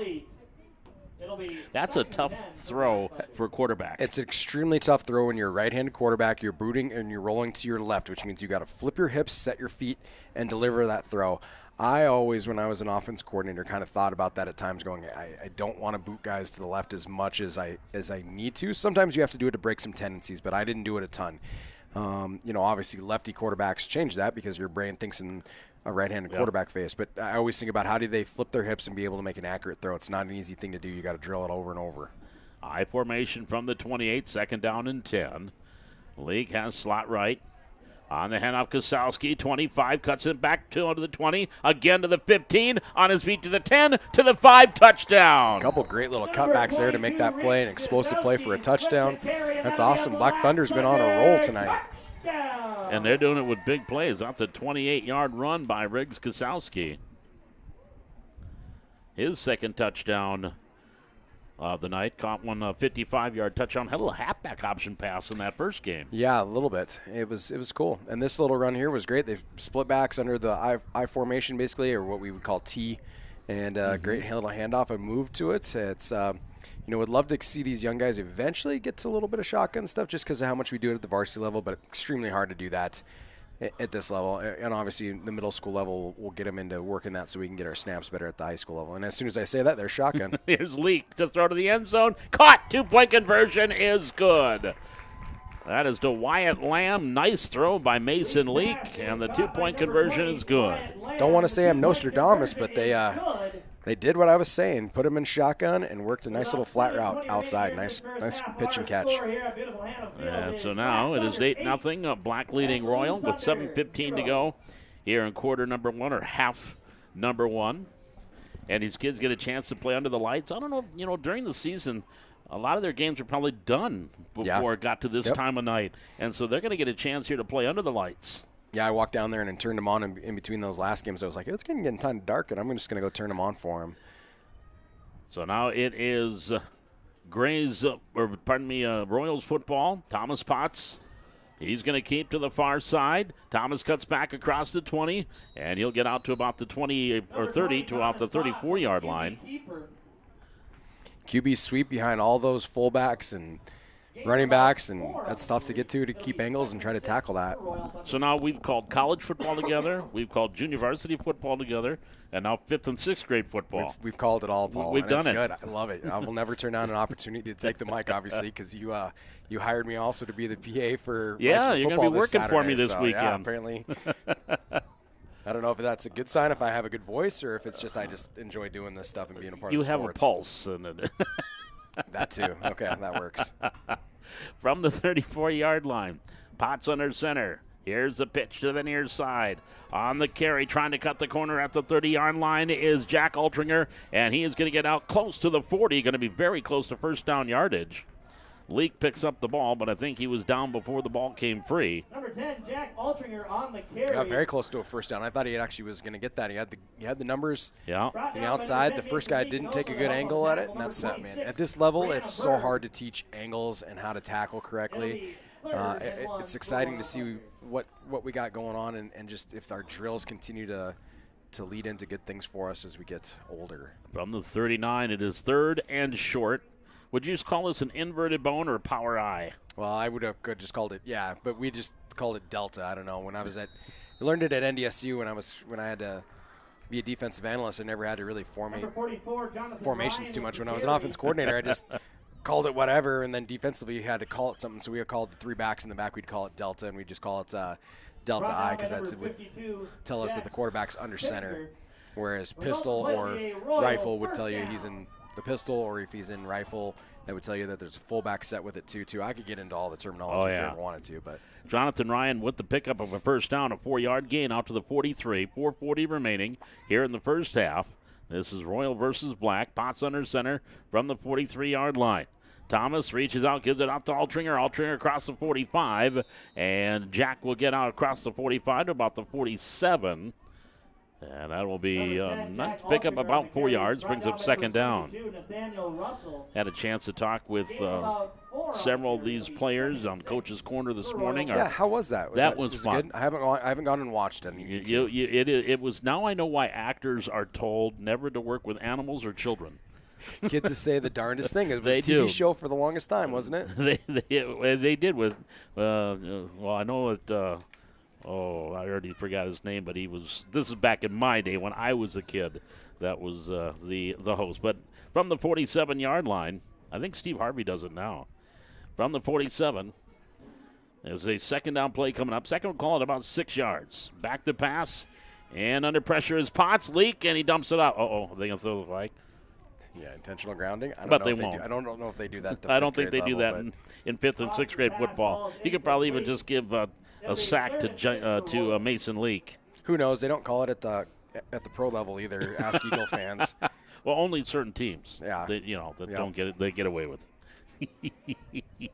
That's a tough throw for a quarterback. It's an extremely tough throw when you're a right-handed quarterback. You're booting and you're rolling to your left, which means you got to flip your hips, set your feet, and deliver that throw. I always, when I was an offense coordinator, kind of thought about that at times, going, I don't want to boot guys to the left as much as I need to. Sometimes you have to do it to break some tendencies, but I didn't do it a ton. Obviously lefty quarterbacks change that because your brain thinks in a right-handed quarterback face. But I always think about how do they flip their hips and be able to make an accurate throw. It's not an easy thing to do. You got to drill it over and over. I formation from the 28, second down and 10. League has slot right. On the handoff, Kosowski, 25, cuts it back to the 20, again to the 15, on his feet to the 10, to the 5, touchdown. A couple great little cutbacks there to make that play, an explosive play for a touchdown. That's awesome. Black Thunder's been on a roll tonight. And they're doing it with big plays. That's a 28-yard run by Riggs Kosowski. His second touchdown of the night. Caught one 55-yard touchdown. Had a little halfback option pass in that first game. Yeah, a little bit. It was cool. And this little run here was great. They split backs under the I formation basically, or what we would call T, and great little handoff and move to it. It's would love to see these young guys eventually get to a little bit of shotgun stuff just because of how much we do it at the varsity level, but extremely hard to do that at this level. And obviously the middle school level, we'll get them into working that so we can get our snaps better at the high school level. And as soon as I say that, they're shotgun. Here's Leak to throw to the end zone. Caught. 2-point conversion is good. That is to Wyatt Lamb. Nice throw by Mason Leak, and the 2-point conversion is good. Don't want to say I'm Nostradamus, but they They did what I was saying. Put him in shotgun and worked a nice little flat route outside. Nice pitch and catch. And so now it is 8-0. Black leading Royal with 7:15 to go here in quarter number 1 or half number 1. And these kids get a chance to play under the lights. I don't know, during the season, a lot of their games are probably done before it got to this time of night. And so they're going to get a chance here to play under the lights. Yeah, I walked down there and turned them on in between those last games. I was like, it's getting time to darken. I'm just going to go turn them on for them. So now it is Royals football. Thomas Potts, he's going to keep to the far side. Thomas cuts back across the 20, and he'll get out to about the 20 or 30 to about the 34-yard line. QB sweep behind all those fullbacks and running backs, and that's tough to get to keep angles and try to tackle that. So now we've called college football together, we've called junior varsity football together, and now 5th and 6th grade football. We've called it all, Paul. We've done it. Good. I love it. I will never turn down an opportunity to take the mic, obviously, because you hired me also to be the PA for you're going to be working Saturday, for me this weekend. Yeah, apparently. I don't know if that's a good sign if I have a good voice or if it's just I just enjoy doing this stuff and being a part of sports. You have a pulse. And that too. Okay, that works. From the 34-yard line, Potts under center. Here's the pitch to the near side. On the carry, trying to cut the corner at the 30-yard line is Jack Altringer, and he is going to get out close to the 40, going to be very close to first down yardage. Leak picks up the ball, but I think he was down before the ball came free. Number 10, Jack Altringer on the carry. Got very close to a first down. I thought he actually was going to get that. He had the numbers on the outside. The first guy didn't take a good angle at it, and that's it, man. At this level, it's so hard to teach angles and how to tackle correctly. It's exciting to see what we got going on and just if our drills continue to lead into good things for us as we get older. From the 39, it is 3rd and short. Would you just call this an inverted bone or a power I? Well, I would have just called it, but we just called it Delta. I don't know. When I learned it at NDSU when I had to be a defensive analyst. I never had to really formations too much. When I was an offense coordinator, I just called it whatever, and then defensively you had to call it something. So we would call the 3 backs in the back, we'd call it Delta, and we'd just call it Delta I because that would tell us that the quarterback's under center, whereas pistol or rifle would tell you he's in the pistol, or if he's in rifle, that would tell you that there's a fullback set with it too. I could get into all the terminology if you ever wanted to, but Jonathan Ryan with the pickup of a first down, a 4-yard gain out to the 43, 4:40 remaining here in the first half. This is Royal versus Black. Potts under center from the 43-yard line. Thomas reaches out, gives it out to Altringer. Altringer across the 45, and Jack will get out across the 45 to about the 47. And that will be a nice pickup, about 4 yards, brings up second down. Had a chance to talk with several of these players on Coach's Corner this morning. Yeah, how was that? That was fun. Good? I haven't gone and watched any. It was. Now I know why actors are told never to work with animals or children. Kids to say the darndest thing. It was they a TV do. show for the longest time, wasn't it? they did with. Well, I know that. I already forgot his name, but he was. This is back in my day when I was a kid. That was the host. But from the 47-yard line, I think Steve Harvey does it now. From the 47, there's a second down play coming up. Second call at about 6 yards. Back to pass, and under pressure is Potts. Leak, and he dumps it out. Are they going to throw the flag? Yeah, intentional grounding. I don't know if they do that. I don't think they do that in 5th and 6th grade football. You could probably even just give a sack to Mason Leak. Who knows? They don't call it at the pro level either. Ask Eagle fans. Well, only certain teams. Yeah. Don't get it. They get away with it.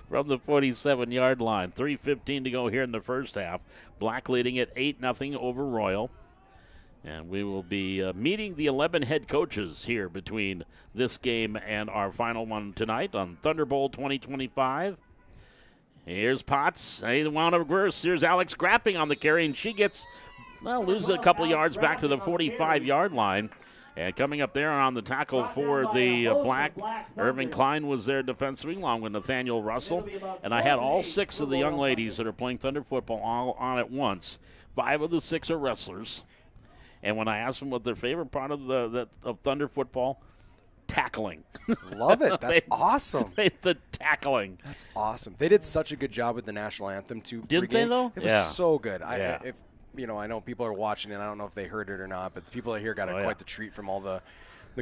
From the 47-yard line, 3:15 to go here in the first half. Black leading at 8-0 over Royal. And we will be meeting the 11 head coaches here between this game and our final one tonight on Thunderbolt 2025. Here's Potts. He wound up reverse. Here's Alex Grapping on the carry, and she loses a couple yards back to the 45-yard line. And coming up there on the tackle for the Black, Irving Klein was there defensively, along with Nathaniel Russell. And I had all 6 of the young ladies that are playing Thunder football all on at once. 5 of the 6 are wrestlers. And when I asked them what their favorite part of Thunder football, tackling. Love it. That's awesome. The tackling. That's awesome. They did such a good job with the national anthem too. Didn't they though? It was so good. I know people are watching it. I don't know if they heard it or not, but the people here got Oh, yeah. quite the treat from all the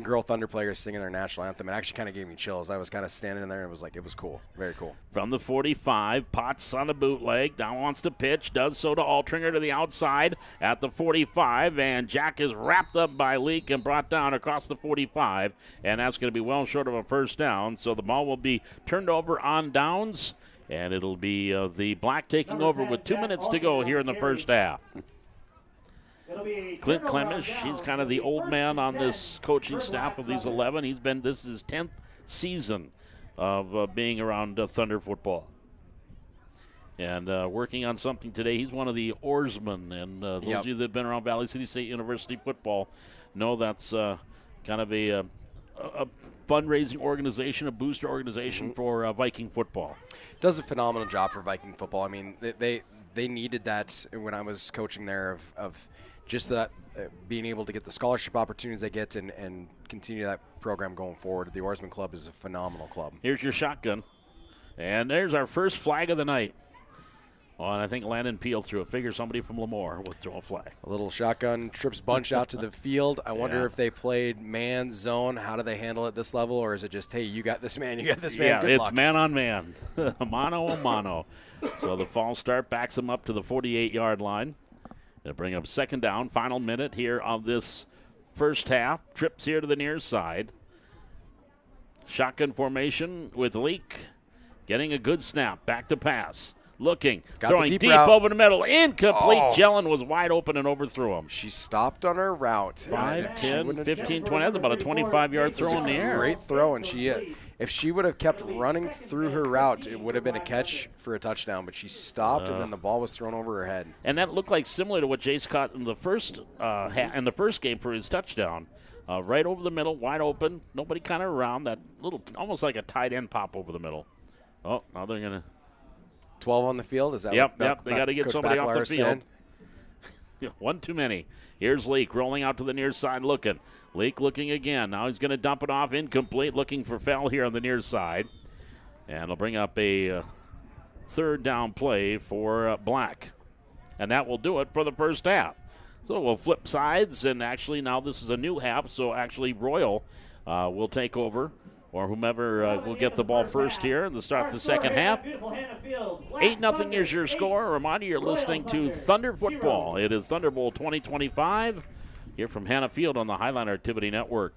girl Thunder players singing their national anthem. It actually kind of gave me chills. I was kind of standing in there and it was cool. Very cool. From the 45, Potts on the bootleg. Now wants to pitch. Does so to Altringer to the outside at the 45. And Jack is wrapped up by Leak and brought down across the 45. And that's going to be well short of a first down. So the ball will be turned over on downs. And it'll be the Black taking over with 2 minutes to go here in the first half. It'll be Clint turnover on Clemish, he's downs. kind of the It'll be old first man and on 10 this coaching for staff Black of these Thunder. 11. This is his 10th season of being around Thunder football. And working on something today. He's one of the oarsmen, and those Yep. of you that have been around Valley City State University football know that's kind of a fundraising organization, a booster organization for Viking football. Does a phenomenal job for Viking football. I mean, they needed that when I was coaching there of just that being able to get the scholarship opportunities they get and continue that program going forward. The Oarsman Club is a phenomenal club. Here's your shotgun. And there's our first flag of the night. Oh, and I think Landon Peel threw it. Figure somebody from Lemoore would throw a flag. A little shotgun trips bunch out to the field. I wonder Yeah. if they played man zone. How do they handle it this level? Or is it just, hey, you got this man, you got this man, Yeah, good it's luck. man on man. Mano a mano. So the false start backs him up to the 48-yard line. They'll bring up second down. Final minute here of this first half. Trips here to the near side. Shotgun formation with Leak. Getting a good snap. Back to pass. Looking. Got the throwing deep deep route. over the middle. Incomplete. Oh. Jelen was wide open and overthrew him. She stopped on her route. 5, If she 10, wouldn't have- 15, 20. That's about a 25-yard throw in the air. Great throw, and if she would have kept running through her route, it would have been a catch for a touchdown. But she stopped, and then the ball was thrown over her head. And that looked like similar to what Jace caught in the first in the first game for his touchdown. Right over the middle, wide open. Nobody kind of around. That little, almost like a tight end pop over the middle. Oh, now they're going to. 12 on the field. Is that? Yep, what yep. They got to get Coach somebody off Baclar the is field. saying? One too many. Here's Leak rolling out to the near side looking. Leak looking again. Now he's going to dump it off incomplete, looking for Fell here on the near side. And he'll bring up a third down play for Black. And that will do it for the first half. So we'll flip sides, and actually now this is a new half, so actually Royal will take over, or whomever will get the ball first here and start the second half. 8-0 is your score. A reminder, you're listening to Thunder Football. It is Thunder Bowl 2025 here from Hannah Field on the Highline Activity Network.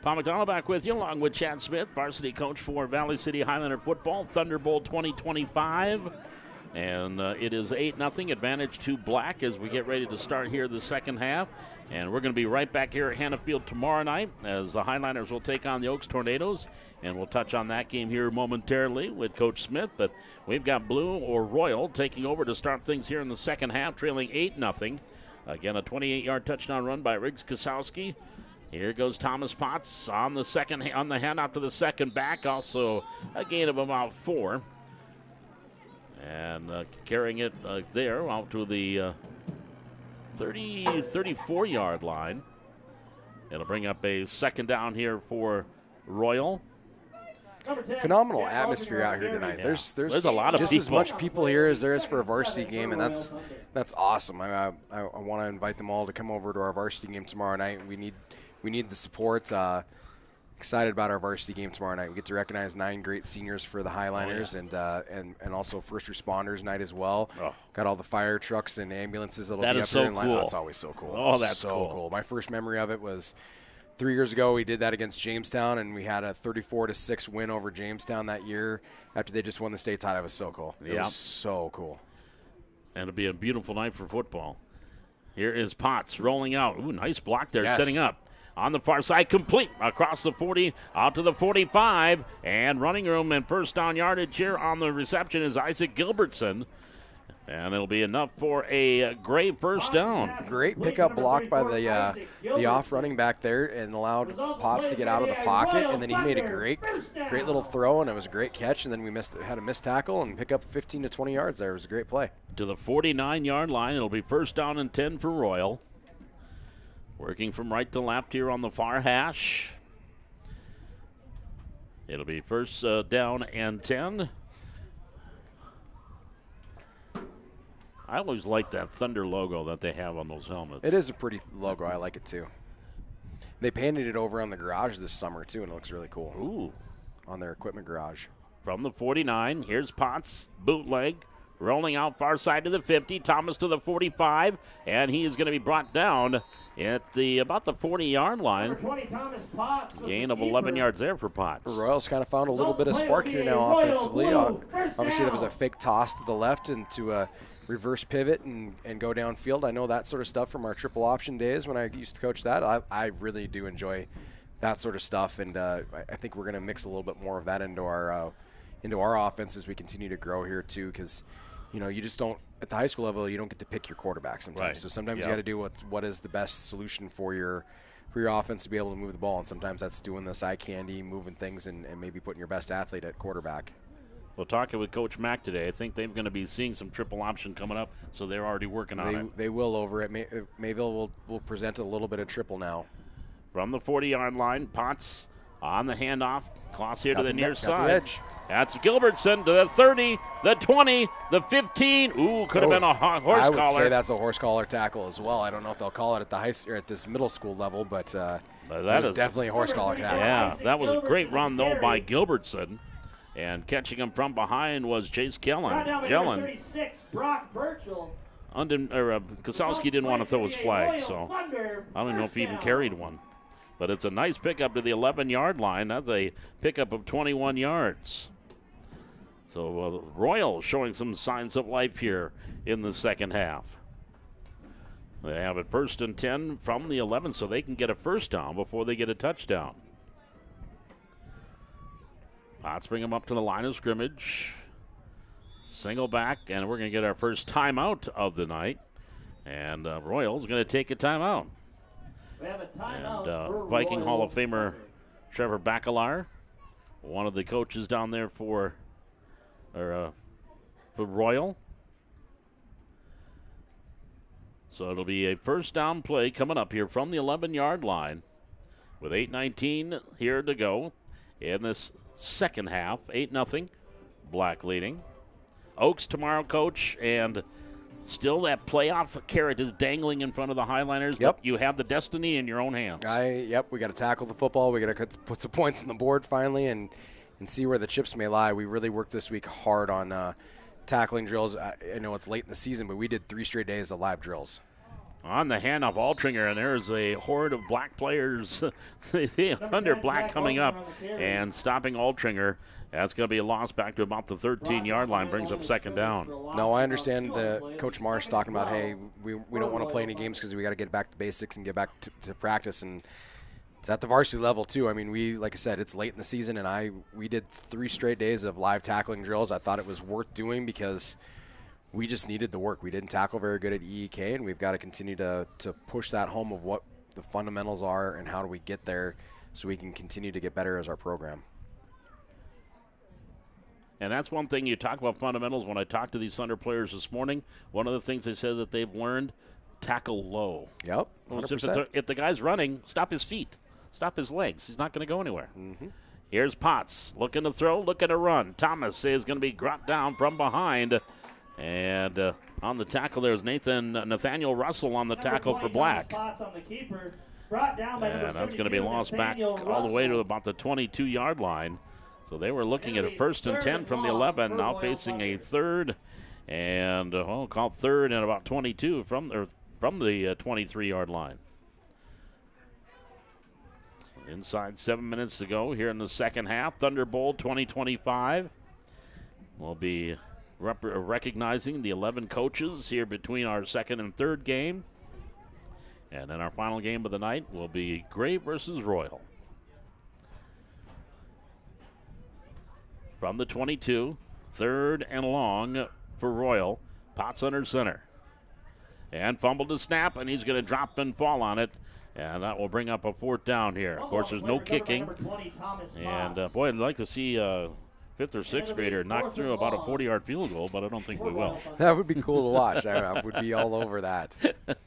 Paul McDonald back with you, along with Chad Smith, varsity coach for Valley City Highlander football, Thunder Bowl 2025. And it is 8-0 advantage to Black as we get ready to start here the second half. And we're going to be right back here at Hannah Field tomorrow night as the Highlanders will take on the Oaks Tornadoes. And we'll touch on that game here momentarily with Coach Smith. But we've got Blue or Royal taking over to start things here in the second half, trailing 8-0. Again, a 28-yard touchdown run by Riggs Kosowski. Here goes Thomas Potts on the handout to the second back. Also a gain of about 4. And carrying it there out to the 34-yard line. It'll bring up a second down here for Royal. Phenomenal atmosphere out here tonight. Yeah. There's a lot of just people. as much people here as there is for a varsity game, and that's awesome. I want to invite them all to come over to our varsity game tomorrow night. We need the support. excited about our varsity game tomorrow night. We get to recognize 9 great seniors for the Highliners, and also first responders night as well. Oh. Got all the fire trucks and ambulances that'll That be is up so here in line. cool. That's always so cool. Oh, that's so cool. My first memory of it was 3 years ago. We did that against Jamestown, and we had a 34-6 win over Jamestown that year after they just won the state title. It was so cool. It Yeah. was so cool. And it'll be a beautiful night for football. Here is Potts rolling out. Ooh, nice block there, Yes. setting up. On the far side, complete across the 40, out to the 45, and running room and first down yardage here on the reception is Isaac Gilbertson. And it'll be enough for a great first down. Great pickup block by the off running back there and allowed Potts to get out of the pocket, and then he made a great little throw, and it was a great catch, and then we had a missed tackle and pick up 15 to 20 yards there. It was a great play. To the 49-yard line, it'll be first down and 10 for Royal. Working from right to left here on the far hash. It'll be first down and 10. I always like that Thunder logo that they have on those helmets. It is a pretty logo. I like it too. They painted it over on the garage this summer too, and it looks really cool Ooh. on their equipment garage. From the 49, here's Potts, bootleg, rolling out far side to the 50, Thomas to the 45, and he is going to be brought down at about the 40-yard line. Number 20, Thomas Potts with Gain the of 11 keeper. yards there for Potts. Royals kind of found a little bit of spark here now offensively. Obviously, that was a fake toss to the left into a reverse pivot and go downfield. I know that sort of stuff from our triple option days when I used to coach that. I really do enjoy that sort of stuff, and I think we're going to mix a little bit more of that into our offense as we continue to grow here too, because you just don't, at the high school level, you don't get to pick your quarterback sometimes. Right. So sometimes Yep. you got to do what is the best solution for your offense to be able to move the ball, and sometimes that's doing this eye candy, moving things, and maybe putting your best athlete at quarterback. Well, talking with Coach Mack today, I think they're going to be seeing some triple option coming up, so they're already working on it. They will over at Mayville will present a little bit of triple now. From the 40-yard line, Potts on the handoff, cross here Got to the the near net, got the side. edge. That's Gilbertson to the 30, the 20, the 15. Ooh, could have been a horse I would collar. say that's a horse collar tackle as well. I don't know if they'll call it at the at this middle school level, but that that is is- definitely a horse collar tackle. Yeah, that was a great run, though, by Gilbertson. And catching him from behind was Chase Brought down by number Gellen. 36, Brock Burchell. Kosowski didn't want to throw his flag, so Thunder, I don't even know if he even first carried down. one. But it's a nice pickup to the 11-yard line. That's a pickup of 21 yards. So Royal showing some signs of life here in the second half. They have it first and 10 from the 11, so they can get a first down before they get a touchdown. Potts bring them up to the line of scrimmage. Single back, and we're going to get our first timeout of the night. And Royal's going to take a timeout. We have a timeout And for Viking Royal Hall of Famer Thunder. Trevor Bacalar, one of the coaches down there for Royal. So it'll be a first down play coming up here from the 11-yard line with 8:19 here to go in this second half. 8-0, Black leading. Oaks tomorrow, coach, and still that playoff carrot is dangling in front of the Highliners. Yep. But you have the destiny in your own hands. We got to tackle the football. We got to put some points on the board finally and see where the chips may lie. We really worked this week hard on tackling drills. I know it's late in the season, but we did 3 straight days of live drills. On the handoff, Altringer, and there's a horde of black players. They have Thunder Black coming up and stopping Altringer. That's going to be a loss back to about the 13-yard line, brings up second down. No, I understand Coach Marsh talking about, hey, we don't want to play any games because we got to get back to basics and get back to practice. And it's at the varsity level, too. I mean, like I said, it's late in the season, and we did 3 straight days of live tackling drills. I thought it was worth doing because we just needed the work. We didn't tackle very good at EEK, and we've got to continue to push that home of what the fundamentals are and how do we get there so we can continue to get better as our program. And that's one thing you talk about fundamentals. When I talked to these Thunder players this morning, one of the things they said that they've learned, tackle low. Yep, Well, 100%. if the guy's running, stop his feet. Stop his legs. He's not going to go anywhere. Mm-hmm. Here's Potts looking to throw, looking to run. Thomas is going to be dropped down from behind. And on the tackle, there's Nathaniel Russell on the Number tackle 20, for Black. Thomas Potts on the keeper. Brought down by number And that's going to be 72, lost back Nathaniel all the way to Russell. about the 22-yard line. So they were looking at a 1st and 10 from the 11, now facing a 3rd and called 3rd and about 22 from the 23-yard line. Inside 7 minutes to go here in the second half. Thunderbolt 2025 will be recognizing the 11 coaches here between our second and third game. And then our final game of the night will be Gray versus Royal. From the 22, 3rd and long for Royal. Potts under center. And fumbled to snap, and he's going to drop and fall on it. And that will bring up a 4th down here. Of course, there's no kicking. And, boy, I'd like to see a 5th or 6th grader knock through about a 40-yard field goal, but I don't think we will. That would be cool to watch. I would be all over that.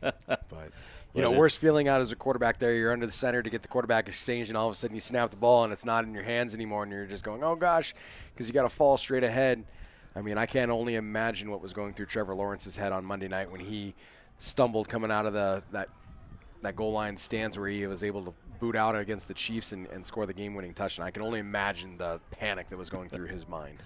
But, worst feeling out as a quarterback there, you're under the center to get the quarterback exchange, and all of a sudden you snap the ball, and it's not in your hands anymore, and you're just going, oh, gosh, because you got to fall straight ahead. I mean, I can't only imagine what was going through Trevor Lawrence's head on Monday night when he stumbled coming out of that goal line stance where he was able to boot out against the Chiefs and score the game-winning touchdown. I can only imagine the panic that was going through his mind.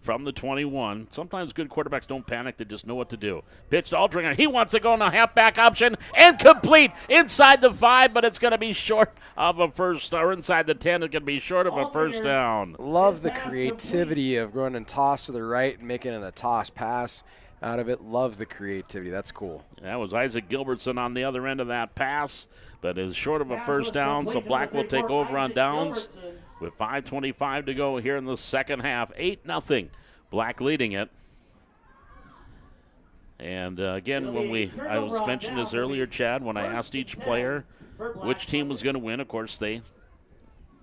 From the 21, sometimes good quarterbacks don't panic. They just know what to do. Pitch to Altringer. He wants to go in a halfback option and complete inside the 5, but it's going to be short of a first, or inside the 10. It's going to be short of a first down. Love the creativity of going and toss to the right and making a toss pass out of it. Love the creativity. That's cool. That was Isaac Gilbertson on the other end of that pass, but is short of a first down, so Black will take over on downs with 5:25 to go here in the second half. 8-0. Black leading it. And again, I was mentioned this earlier, Chad, when I asked each player which team was going to win. Of course, they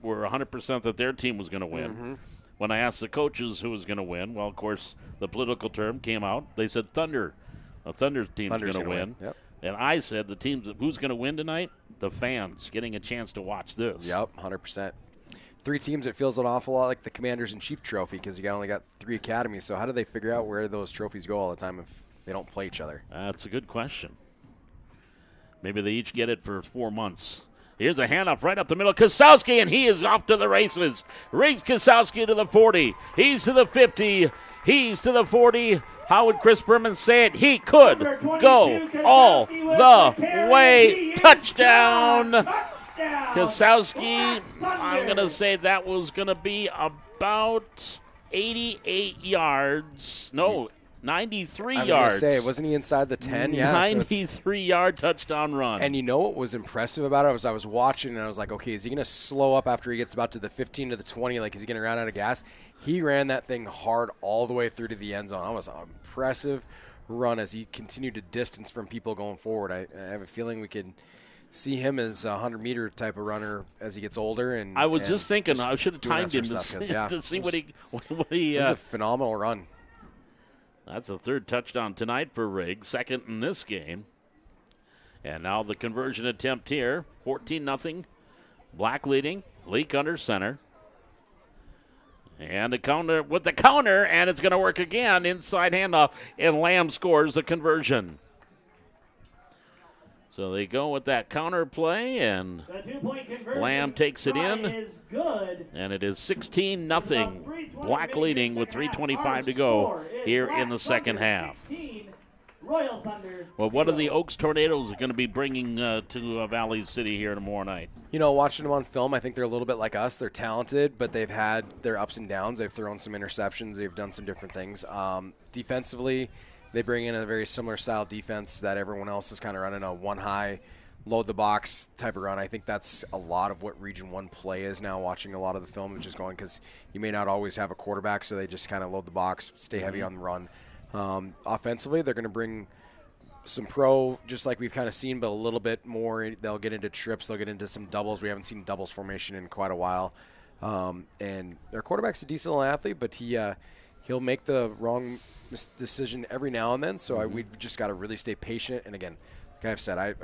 were 100% that their team was going to win. Mm-hmm. When I asked the coaches who was going to win, well, of course, the political term came out. They said Thunder. A Thunder team's going to win. Yep. And I said the teams who's going to win tonight? The fans getting a chance to watch this. Yep, 100%. 3 teams, it feels an awful lot like the Commanders in Chief Trophy because you only got 3 academies. So how do they figure out where those trophies go all the time if they don't play each other? That's a good question. Maybe they each get it for 4 months. Here's a handoff right up the middle. Kosowski, and he is off to the races. Riggs Kosowski to the 40. He's to the 50. He's to the 40. How would Chris Berman say it? He could go all the way. Touchdown. Kosowski, I'm going to say that was going to be about 88 yards. No, 93 yards. I was going to say, wasn't he inside the 10? Yeah. 93-yard touchdown run. And you know what was impressive about it was I was watching and I was like, okay, is he going to slow up after he gets about to the 15 to the 20? Like, is he going to run out of gas? He ran that thing hard all the way through to the end zone. That was an impressive run as he continued to distance from people going forward. I have a feeling we could see him as a 100-meter type of runner as he gets older. And I was just thinking I should have timed him to see what he it was a phenomenal run. That's the 3rd touchdown tonight for Riggs, 2nd in this game. And now the conversion attempt here, 14-0. Black leading, Leak under center. And the counter with the counter, and it's going to work again. Inside handoff, and Lamb scores the conversion. So they go with that counter play, and Lamb takes it in, and it is 16-0. Black leading with 3:25 to go here in the second half. Well, what are the Oaks Tornadoes going to be bringing to Valley City here tomorrow night? You know, watching them on film, I think they're a little bit like us. They're talented, but they've had their ups and downs. They've thrown some interceptions. They've done some different things. Defensively, they bring in a very similar style defense that everyone else is kind of running, a one-high, load-the-box type of run. I think that's a lot of what Region 1 play is now, watching a lot of the film, which is going because you may not always have a quarterback, so they just kind of load the box, stay heavy on the run. Offensively, they're going to bring some pro, just like we've kind of seen, but a little bit more. They'll get into trips. They'll get into some doubles. We haven't seen doubles formation in quite a while. And their quarterback's a decent little athlete, but he'll make the wrong decision every now and then. So we've just got to really stay patient. And again, like I've said, I'm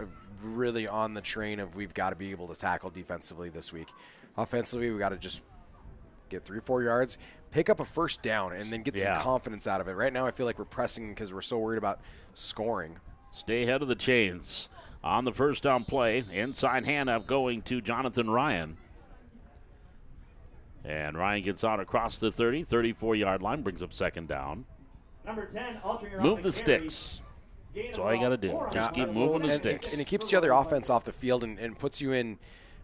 really on the train of we've got to be able to tackle defensively this week. Offensively, we got to just get 3 or 4 yards, pick up a first down, and then get some confidence out of it. Right now, I feel like we're pressing because we're so worried about scoring. stay ahead of the chains. On the first down play, inside handoff going to Jonathan Ryan. And Ryan gets out across the 30, 34-yard line, brings up second down. Number 10, Altringer Move on the carry. sticks. That's all you got to do. Just keep moving the sticks. And it keeps the other offense off the field and puts you in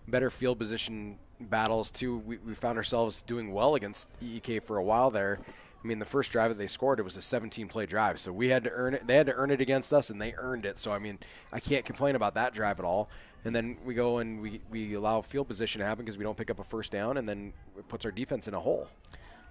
better field position battles, too. We found ourselves doing well against EEK for a while there. I mean, the first drive that they scored, it was a 17-play drive. So we had to earn it. They had to earn it against us, and they earned it. So, I mean, I can't complain about that drive at all. And then we go and we allow field position to happen because we don't pick up a first down, and then it puts our defense in a hole.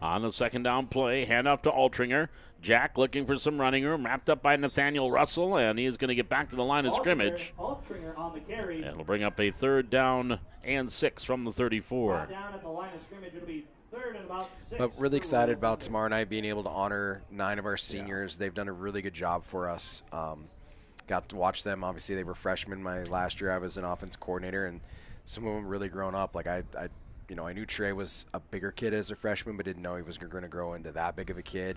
On the second down play, hand off to Altringer. Jack looking for some running room, wrapped up by Nathaniel Russell, and he's going to get back to the line of scrimmage. Altringer on the carry. And it'll bring up a 3rd down and 6 from the 34. Down at the line of scrimmage, it'll be 3rd and about 6. But really excited about tomorrow night being able to honor 9 of our seniors. They've done a really good job for us. Got to watch them. Obviously, they were freshmen. My last year, I was an offensive coordinator, and some of them really grown up. Like I knew Trey was a bigger kid as a freshman, but didn't know he was going to grow into that big of a kid.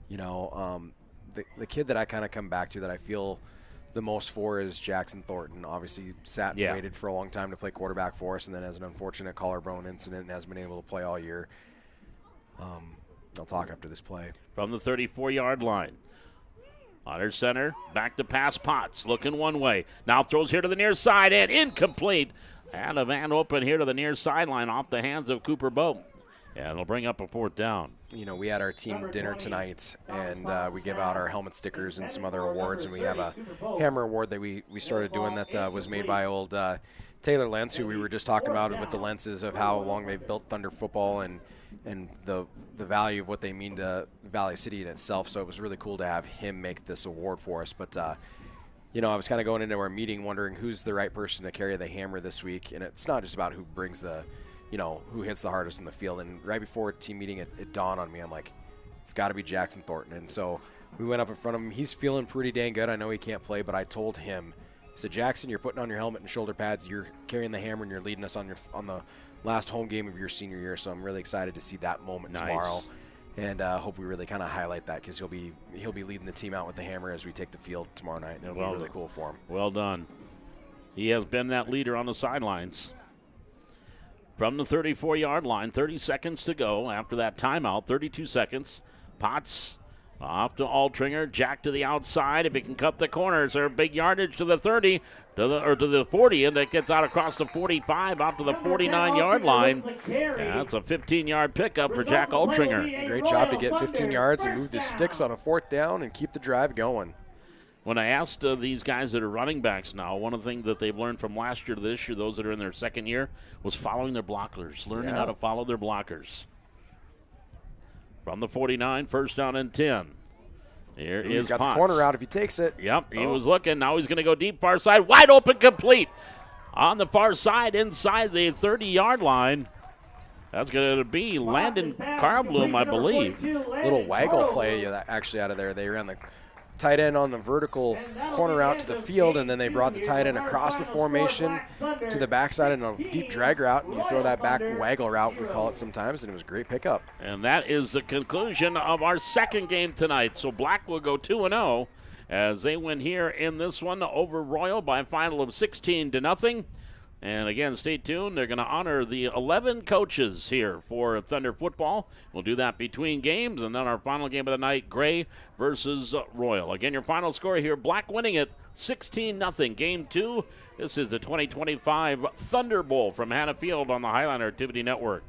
The kid that I kind of come back to that I feel the most for is Jackson Thornton. Obviously, sat and waited for a long time to play quarterback for us, and then has an unfortunate collarbone incident and hasn't been able to play all year. I'll talk after this play. From the 34-yard line. Under center, back to pass Potts, looking one way. Now throws here to the near side and incomplete. And a man open here to the near sideline off the hands of Cooper Boat. And it'll bring up a 4th down. We had our team dinner tonight, and we give out our helmet stickers and some other awards, and we have a hammer award that we started doing that was made by old Taylor Lentz, who we were just talking about with the Lentzes of how long they've built Thunder football and the value of what they mean to Valley City in itself. So it was really cool to have him make this award for us. But I was kind of going into our meeting wondering who's the right person to carry the hammer this week, and it's not just about who brings the who hits the hardest in the field. And right before team meeting, it dawned on me. I'm like, it's got to be Jackson Thornton. And so we went up in front of him. He's feeling pretty dang good. I know he can't play, but I told him, I said, Jackson, you're putting on your helmet and shoulder pads. You're carrying the hammer, and you're leading us on the last home game of your senior year. So I'm really excited to see that moment tomorrow. And hope we really kind of highlight that because he'll be leading the team out with the hammer as we take the field tomorrow night. And it'll be really cool for him. Well done. He has been that leader on the sidelines. From the 34-yard line, 30 seconds to go after that timeout, 32 seconds. Potts off to Altringer, Jack to the outside. If he can cut the corners, there big yardage to the 30, to the 40, and it gets out across the 45 out to the 49-yard line. That's a 15-yard pickup for Jack Altringer. Great job to get 15 yards and move the sticks on a 4th down and keep the drive going. When I asked these guys that are running backs now, one of the things that they've learned from last year to this year, those that are in their second year, was following their blockers, learning how to follow their blockers. From the 49, 1st down and 10. Here is He's got Potts. the corner out if he takes it. Yep, he was looking. Now he's going to go deep far side. Wide open, complete. On the far side, inside the 30-yard line. That's going to be Landon Carbloom, I believe. Little waggle play actually out of there. They ran the tight end on the vertical corner out to the field, and then they brought the tight end across the formation to the backside in a deep drag route, and you throw that back waggle route, we call it sometimes, and it was a great pickup. And that is the conclusion of our second game tonight. So Black will go 2-0 as they win here in this one over Royal by a final of 16-0. And again, stay tuned. They're going to honor the 11 coaches here for Thunder football. We'll do that between games. And then our final game of the night, Gray versus Royal. Again, your final score here, Black winning it 16-0. Game 2. This is the 2025 Thunder Bowl from Hannah Field on the Highliner Activity Network.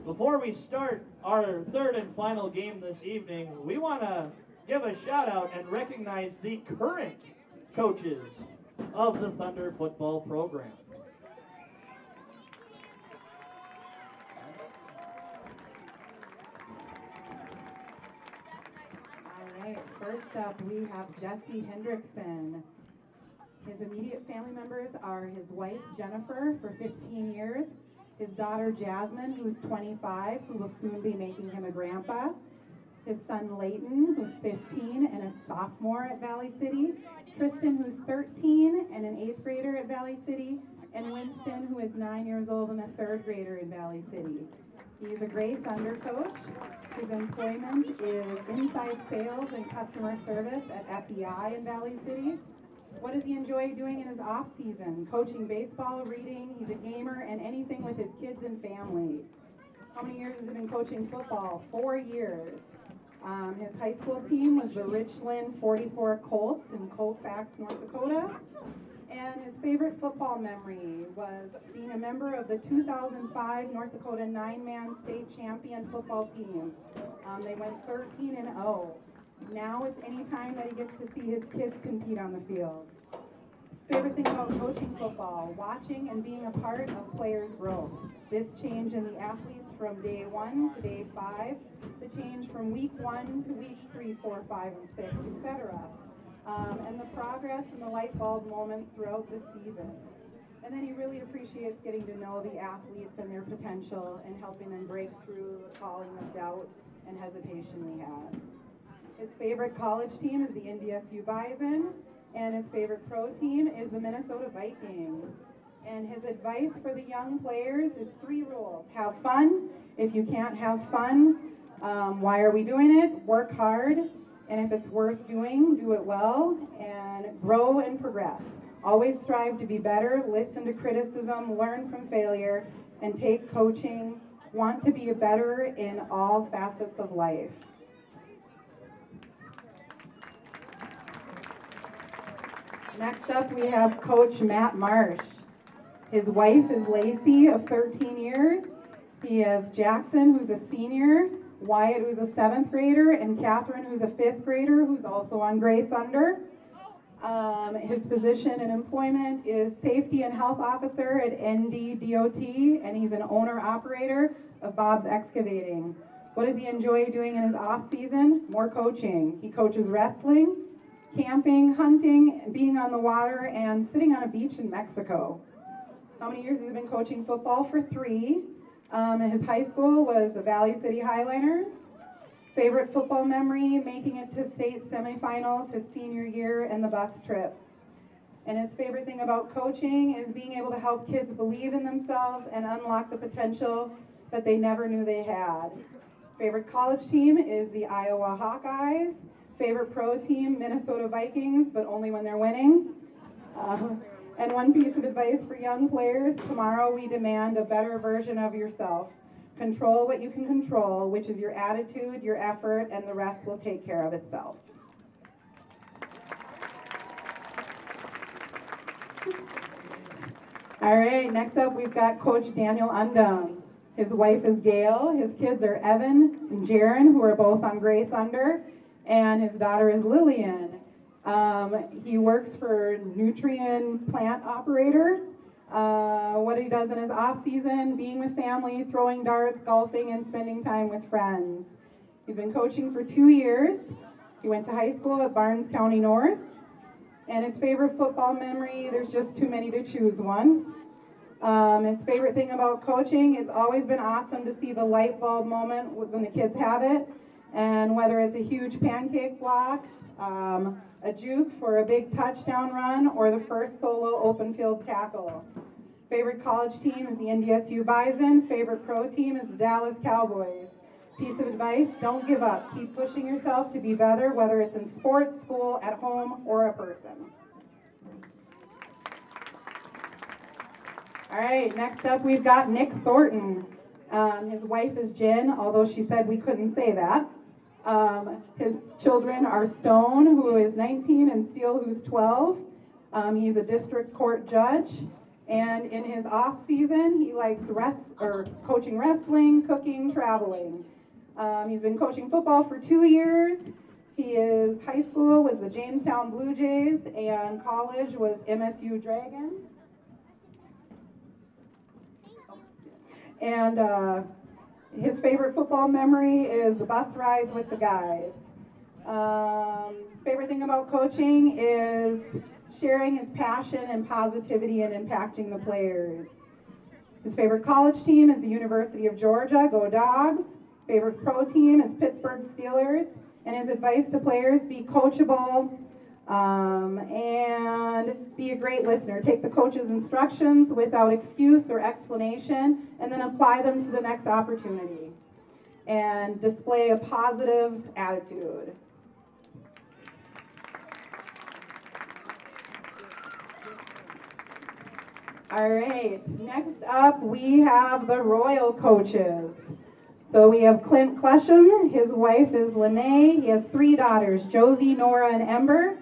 Before we start our third and final game this evening, we want to give a shout out and recognize the current coaches of the Thunder football program. Next up, we have Jesse Hendrickson. His immediate family members are his wife, Jennifer, for 15 years, his daughter, Jasmine, who's 25, who will soon be making him a grandpa, his son, Layton, who's 15 and a sophomore at Valley City, Tristan, who's 13 and an 8th grader at Valley City, and Winston, who is 9 years old and a 3rd grader in Valley City. He's a great Thunder coach. His employment is inside sales and customer service at FEI in Valley City. What does he enjoy doing in his off season? Coaching baseball, reading, he's a gamer, and anything with his kids and family. How many years has he been coaching football? 4 years. His high school team was the Richland 44 Colts in Colfax, North Dakota. And his favorite football memory was being a member of the 2005 North Dakota 9-man state champion football team. They went 13-0. Now it's any time that he gets to see his kids compete on the field. Favorite thing about coaching football, watching and being a part of players' growth. This change in the athletes from day 1 to day 5, the change from week 1 to weeks 3, 4, 5, and 6, etc. And the progress and the light bulb moments throughout the season. And then he really appreciates getting to know the athletes and their potential and helping them break through the calling of doubt and hesitation we have. His favorite college team is the NDSU Bison, and his favorite pro team is the Minnesota Vikings. And his advice for the young players is 3 rules. Have fun. If you can't have fun, why are we doing it? Work hard. And if it's worth doing, do it well, and grow and progress. Always strive to be better, listen to criticism, learn from failure, and take coaching. Want to be better in all facets of life. Next up, we have Coach Matt Marsh. His wife is Lacey of 13 years. He has Jackson, who's a senior, Wyatt, who's a 7th grader, and Catherine, who's a 5th grader, who's also on Gray Thunder. His position and employment is Safety and Health Officer at NDDOT, and he's an owner-operator of Bob's Excavating. What does he enjoy doing in his off-season? More coaching. He coaches wrestling, camping, hunting, being on the water, and sitting on a beach in Mexico. How many years has he been coaching football? For 3. His high school was the Valley City Highliners. Favorite football memory, making it to state semifinals his senior year and the bus trips. And his favorite thing about coaching is being able to help kids believe in themselves and unlock the potential that they never knew they had. Favorite college team is the Iowa Hawkeyes. Favorite pro team, Minnesota Vikings, but only when they're winning. And one piece of advice for young players, tomorrow we demand a better version of yourself. Control what you can control, which is your attitude, your effort, and the rest will take care of itself. All right, next up we've got Coach Daniel Undum. His wife is Gail, his kids are Evan and Jaron, who are both on Gray Thunder, and his daughter is Lillian. He works for Nutrien Plant Operator. What he does in his off season, being with family, throwing darts, golfing, and spending time with friends. He's been coaching for 2 years. He went to high school at Barnes County North. And his favorite football memory, there's just too many to choose one. His favorite thing about coaching, it's always been awesome to see the light bulb moment when the kids have it. And whether it's a huge pancake block, a juke for a big touchdown run, or the first solo open field tackle. Favorite college team is the NDSU Bison. Favorite pro team is the Dallas Cowboys. Piece of advice, don't give up. Keep pushing yourself to be better, whether it's in sports, school, at home, or a person. All right, next up we've got Nick Thornton. His wife is Jen, although she said we couldn't say that. His children are Stone, who is 19, and Steele, who's 12. He's a district court judge, and in his off season, he likes coaching wrestling, cooking, traveling. He's been coaching football for 2 years. His high school was the Jamestown Blue Jays, and college was MSU Dragons. And his favorite football memory is the bus rides with the guys. Favorite thing about coaching is sharing his passion and positivity and impacting the players. His favorite college team is the University of Georgia, go Dogs. Favorite pro team is Pittsburgh Steelers. And his advice to players, be coachable and be a great listener. Take the coach's instructions without excuse or explanation and then apply them to the next opportunity. And display a positive attitude. All right, next up we have the Royal coaches. So we have Clint Klesham, his wife is Lene, he has 3 daughters, Josie, Nora, and Ember.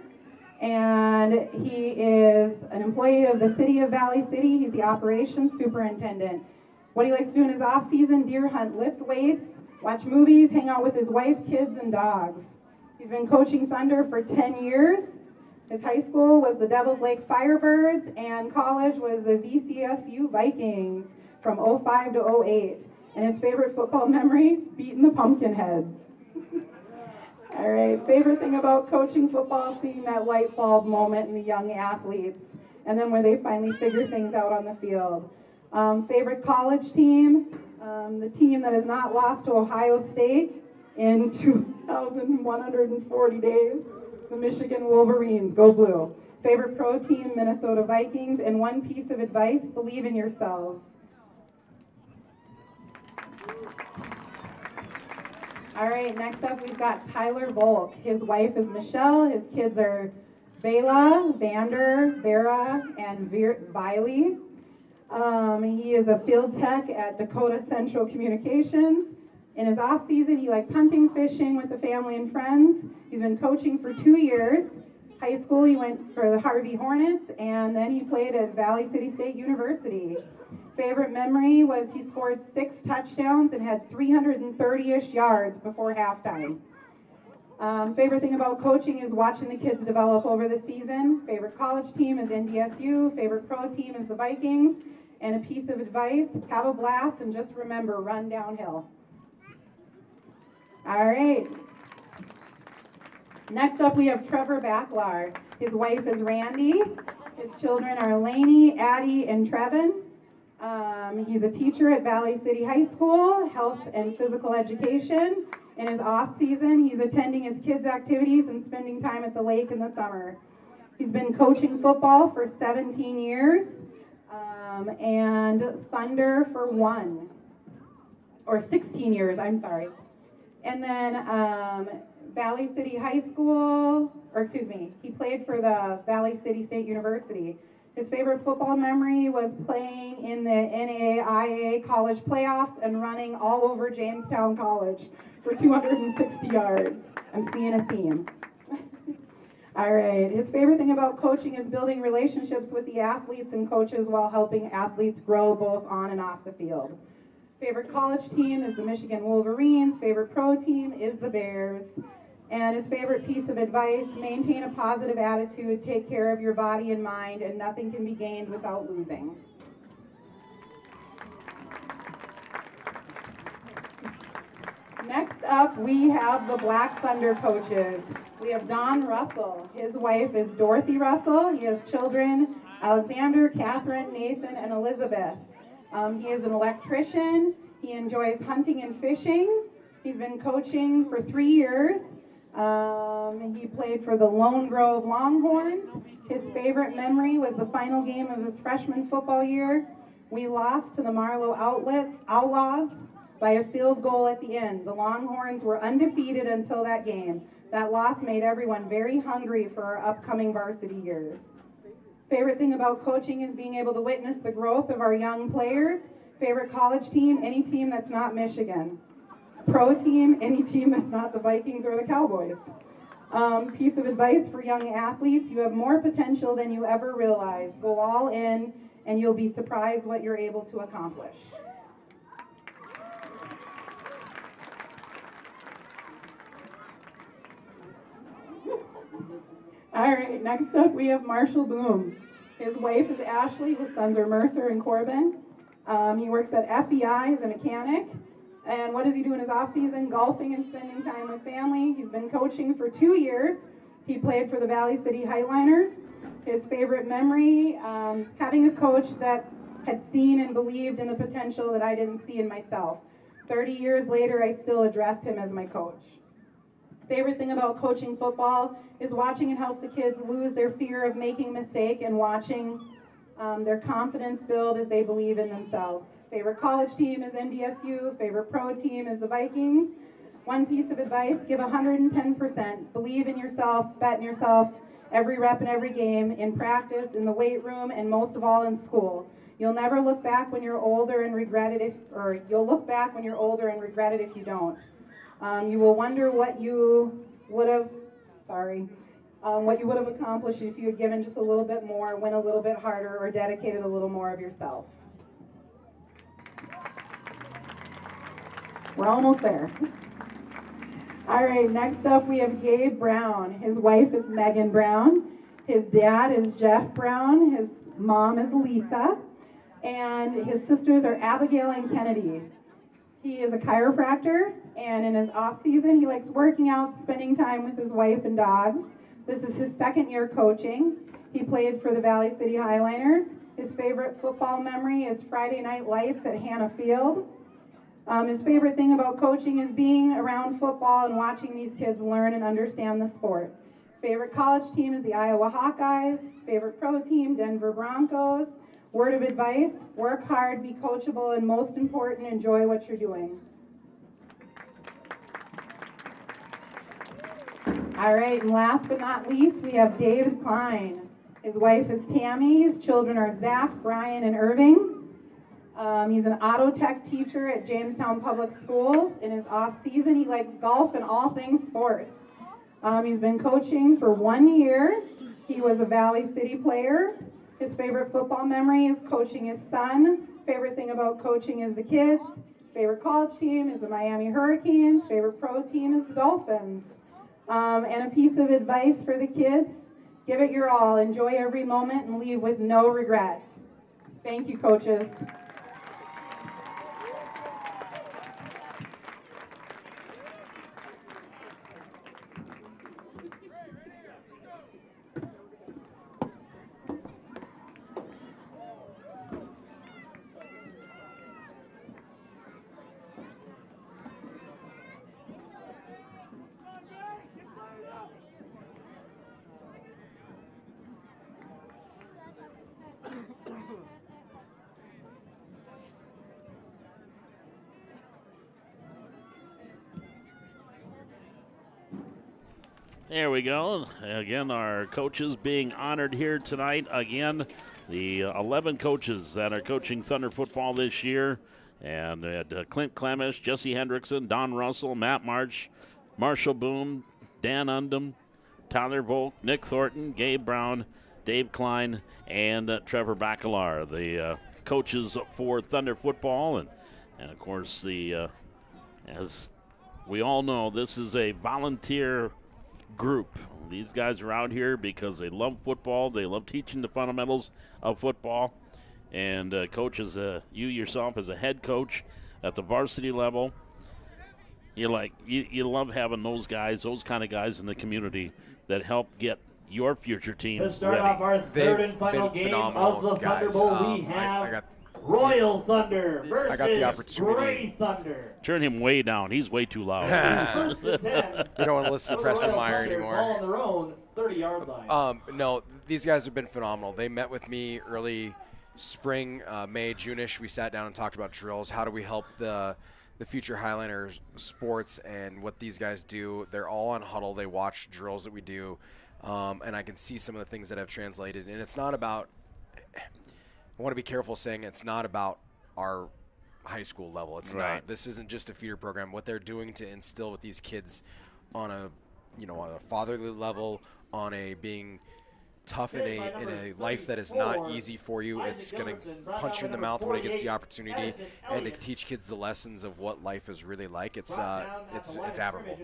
And he is an employee of the City of Valley City, he's the operations superintendent. What he likes to do in his off season, deer hunt, lift weights, watch movies, hang out with his wife, kids, and dogs. He's been coaching Thunder for 10 years. His high school was the Devils Lake Firebirds, and college was the VCSU Vikings from 05 to 08. And his favorite football memory, beating the Pumpkinheads. All right, favorite thing about coaching football, seeing that light bulb moment in the young athletes, and then where they finally figure things out on the field. Favorite college team, the team that has not lost to Ohio State in 2,140 days. The Michigan Wolverines, go blue. Favorite pro team, Minnesota Vikings, and one piece of advice, believe in yourselves. All right, next up we've got Tyler Volk. His wife is Michelle, his kids are Bela, Vander, Vera, and Viley. He is a field tech at Dakota Central Communications. In his off season, he likes hunting, fishing with the family and friends. He's been coaching for 2 years. High school, he went for the Harvey Hornets, and then he played at Valley City State University. Favorite memory was he scored 6 touchdowns and had 330-ish yards before halftime. Favorite thing about coaching is watching the kids develop over the season. Favorite college team is NDSU. Favorite pro team is the Vikings. And a piece of advice, have a blast and just remember, run downhill. All right. Next up, we have Trevor Backlar. His wife is Randy. His children are Lainey, Addie, and Trevin. He's a teacher at Valley City High School, health and physical education. In his off season, he's attending his kids' activities and spending time at the lake in the summer. He's been coaching football for 17 years and Thunder for 16 years, I'm sorry. And then Valley City High School, he played for the Valley City State University. His favorite football memory was playing in the NAIA college playoffs and running all over Jamestown College for 260 yards. I'm seeing a theme. All right, his favorite thing about coaching is building relationships with the athletes and coaches while helping athletes grow both on and off the field. Favorite college team is the Michigan Wolverines. Favorite pro team is the Bears. And his favorite piece of advice, maintain a positive attitude, take care of your body and mind, and nothing can be gained without losing. Next up, we have the Black Thunder coaches. We have Don Russell. His wife is Dorothy Russell. He has children, Alexander, Catherine, Nathan, and Elizabeth. He is an electrician. He enjoys hunting and fishing. He's been coaching for 3 years. He played for the Lone Grove Longhorns. His favorite memory was the final game of his freshman football year. We lost to the Marlow Outlaws by a field goal at the end. The Longhorns were undefeated until that game. That loss made everyone very hungry for our upcoming varsity years. Favorite thing about coaching is being able to witness the growth of our young players. Favorite college team, any team that's not Michigan. Pro team, any team that's not the Vikings or the Cowboys. Piece of advice for young athletes, you have more potential than you ever realize. Go all in and you'll be surprised what you're able to accomplish. All right, next up we have Marshall Boom. His wife is Ashley, his sons are Mercer and Corbin. He works at FEI as a mechanic. And what does he do in his off season? Golfing and spending time with family. He's been coaching for 2 years. He played for the Valley City Highliners. His favorite memory, having a coach that had seen and believed in the potential that I didn't see in myself. 30 years later, I still address him as my coach. Favorite thing about coaching football is watching and help the kids lose their fear of making a mistake and watching their confidence build as they believe in themselves. Favorite college team is NDSU. Favorite pro team is the Vikings. One piece of advice, give 110%. Believe in yourself, bet in yourself, every rep and every game, in practice, in the weight room, and most of all in school. You'll never look back when you're older and regret it you'll look back when you're older and regret it if you don't. You will wonder what you would have accomplished if you had given just a little bit more, went a little bit harder, or dedicated a little more of yourself. We're almost there. All right, next up we have Gabe Brown. His wife is Megan Brown. His dad is Jeff Brown. His mom is Lisa. And his sisters are Abigail and Kennedy. He is a chiropractor, and in his off season, he likes working out, spending time with his wife and dogs. This is his 2nd year coaching. He played for the Valley City Highliners. His favorite football memory is Friday Night Lights at Hannah Field. His favorite thing about coaching is being around football and watching these kids learn and understand the sport. Favorite college team is the Iowa Hawkeyes. Favorite pro team, Denver Broncos. Word of advice, work hard, be coachable, and most important, enjoy what you're doing. All right, and last but not least, we have David Klein. His wife is Tammy. His children are Zach, Brian, and Irving. He's an auto tech teacher at Jamestown Public Schools. In his off season, he likes golf and all things sports. He's been coaching for 1 year. He was a Valley City player. His favorite football memory is coaching his son. Favorite thing about coaching is the kids. Favorite college team is the Miami Hurricanes. Favorite pro team is the Dolphins. And a piece of advice for the kids, give it your all. Enjoy every moment and leave with no regrets. Thank you, coaches. There we go. Again, our coaches being honored here tonight. Again, the 11 coaches that are coaching Thunder football this year. And Clint Clemish, Jesse Hendrickson, Don Russell, Matt March, Marshall Boone, Dan Undum, Tyler Volk, Nick Thornton, Gabe Brown, Dave Klein, and Trevor Bacalar, the coaches for Thunder football. And of course, as we all know, this is a volunteer group. These guys are out here because they love football. They love teaching the fundamentals of football. And coaches, you yourself as a head coach at the varsity level, you love having those guys, those kind of guys in the community that help get your future team To start ready. off our third and final game of the Thunder Bowl, we have Royal Thunder versus I got the opportunity. Gray Thunder. Turn him way down. He's way too loud. First and 10. We don't want to listen to Preston Royal Meyer Thunder anymore. Ball on their own 30-yard line. No, these guys have been phenomenal. They met with me early spring, May, June-ish. We sat down and talked about drills. How do we help the future Highlanders sports and what these guys do? They're all on huddle. They watch drills that we do, and I can see some of the things that have translated. And it's not about – I want to be careful saying it's not about our high school level. It's Right. not. This isn't just a feeder program. What they're doing to instill with these kids on a fatherly level, on a being tough in a life that is not easy for you. It's going to punch you in the mouth when it gets the opportunity, and to teach kids the lessons of what life is really like. It's admirable.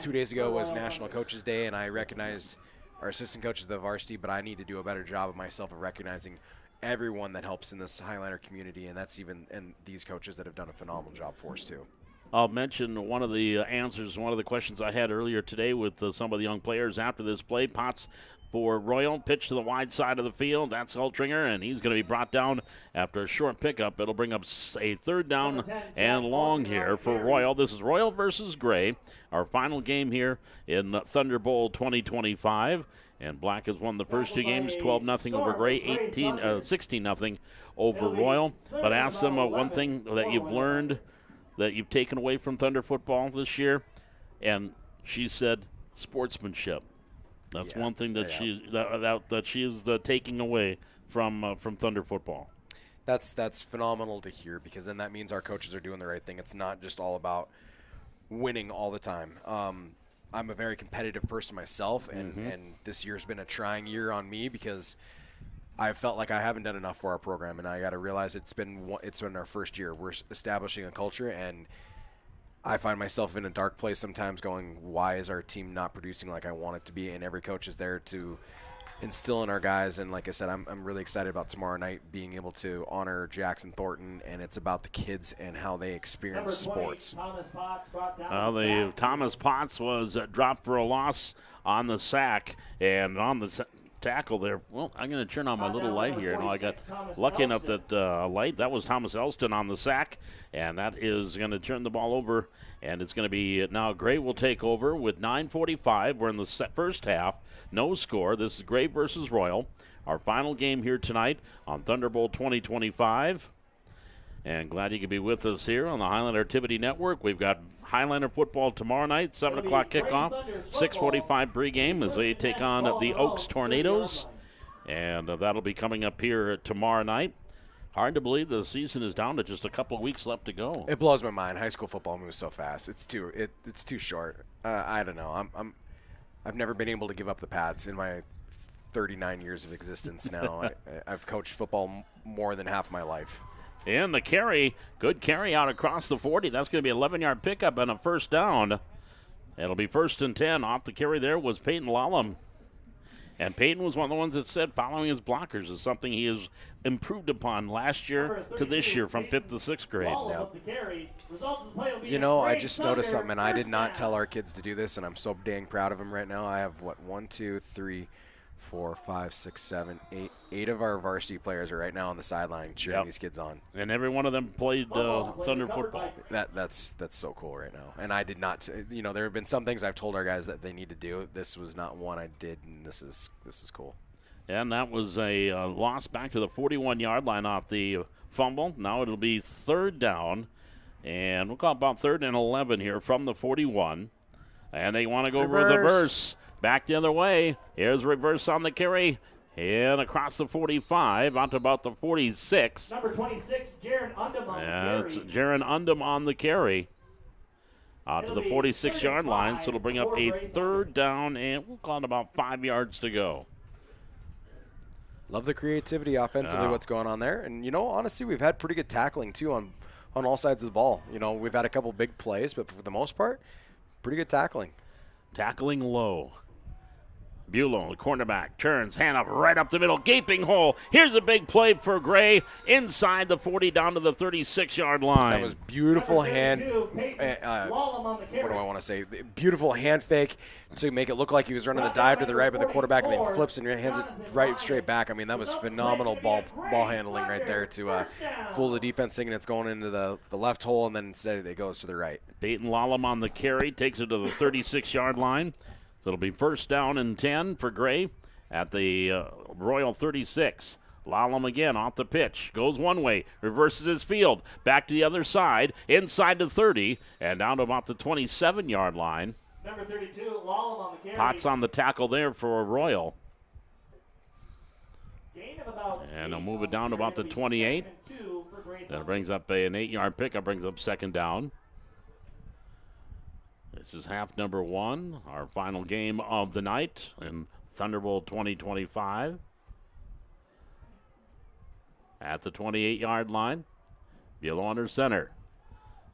2 days ago was National Coaches Day, and I recognized our assistant coaches of the varsity, but I need to do a better job of myself of recognizing everyone that helps in this Highlander community, and these coaches that have done a phenomenal job for us too. I'll mention one of the answers, one of the questions I had earlier today with some of the young players after this play. Potts for Royal, pitch to the wide side of the field. That's Hultringer, and he's going to be brought down after a short pickup. It'll bring up a third down and long here for Royal. This is Royal versus Gray, our final game here in Thunder Bowl 2025. And Black has won the first 2 games, 12-0 over Gray, 16-0 over Royal. But ask them one thing that you've learned, that you've taken away from Thunder football this year, and she said sportsmanship. That's one thing that she is taking away from Thunder football. That's phenomenal to hear, because then that means our coaches are doing the right thing. It's not just all about winning all the time. I'm a very competitive person myself, and this year's been a trying year on me because I felt like I haven't done enough for our program, and I got to realize it's been our first year. We're establishing a culture, and I find myself in a dark place sometimes going, why is our team not producing like I want it to be? And every coach is there to instill in our guys. And like I said, I'm really excited about tomorrow night being able to honor Jackson Thornton, and it's about the kids and how they experience sports. Thomas Potts brought down Thomas Potts was dropped for a loss on the sack, and on the tackle there. Well, I'm going to turn on my little light here. I got lucky enough that that was Thomas Elston on the sack, and that is going to turn the ball over, and it's going to be now Gray will take over with 9:45. We're in the first half. No score. This is Gray versus Royal. Our final game here tonight on Thunderbolt 2025. And glad you could be with us here on the Highlander Activity Network. We've got Highlander football tomorrow night, 7 o'clock kickoff, 6:45 pregame as they take on the Oaks Tornadoes. And that'll be coming up here tomorrow night. Hard to believe the season is down to just a couple of weeks left to go. It blows my mind. High school football moves so fast. It's too short. I don't know. I've never been able to give up the pads in my 39 years of existence now. I've coached football more than half my life. And the carry, good carry out across the 40. That's going to be an 11-yard pickup and a first down. It'll be 1st and 10. Off the carry there was Peyton Lallam. And Peyton was one of the ones that said following his blockers is something he has improved upon last year to this year from 5th to 6th grade. You know, I just noticed something, and I did not tell our kids to do this, and I'm so dang proud of them right now. I have, 1, 2, 3, 4, 5, 6, 7, 8. 8 of our varsity players are right now on the sideline cheering these kids on. And every one of them played Thunder football. That's so cool right now. And I did not, there have been some things I've told our guys that they need to do. This was not one I did, and this is cool. And that was a loss back to the 41-yard line off the fumble. Now it'll be 3rd down, and we'll call it about 3rd and 11 here from the 41. And they want to go reverse. Back the other way. Here's reverse on the carry. And across the 45, out to about the 46. Number 26, Jaron Undum on the carry. It's Jaron Undum on the carry. Out to the 46-yard line, so it'll bring up a 3rd down, and we'll call it about 5 yards to go. Love the creativity offensively, what's going on there. And, honestly, we've had pretty good tackling, too, on all sides of the ball. We've had a couple big plays, but for the most part, pretty good tackling. Tackling low. Bulow, the cornerback, turns, hand up right up the middle, gaping hole. Here's a big play for Gray inside the 40 down to the 36-yard line. That was beautiful hand. What do I want to say? Beautiful hand fake to make it look like he was running the dive to the right, but the quarterback and then flips and hands it right straight back. I mean, that was phenomenal ball handling right there to fool the defense thinking it's going into the left hole, and then instead it goes to the right. Peyton Lallam on the carry, takes it to the 36-yard line. So it'll be 1st down and 10 for Gray at the Royal 36. Lallam again off the pitch. Goes one way, reverses his field. Back to the other side, inside the 30, and down to about the 27-yard line. Number 32, Lallam on the carry. Potts on the tackle there for Royal. Gain of about and they'll move it down to about the 28. That brings up an 8-yard pickup, brings up 2nd down. This is half number 1, our final game of the night in Thunderbolt 2025. At the 28-yard line, Bulow under center.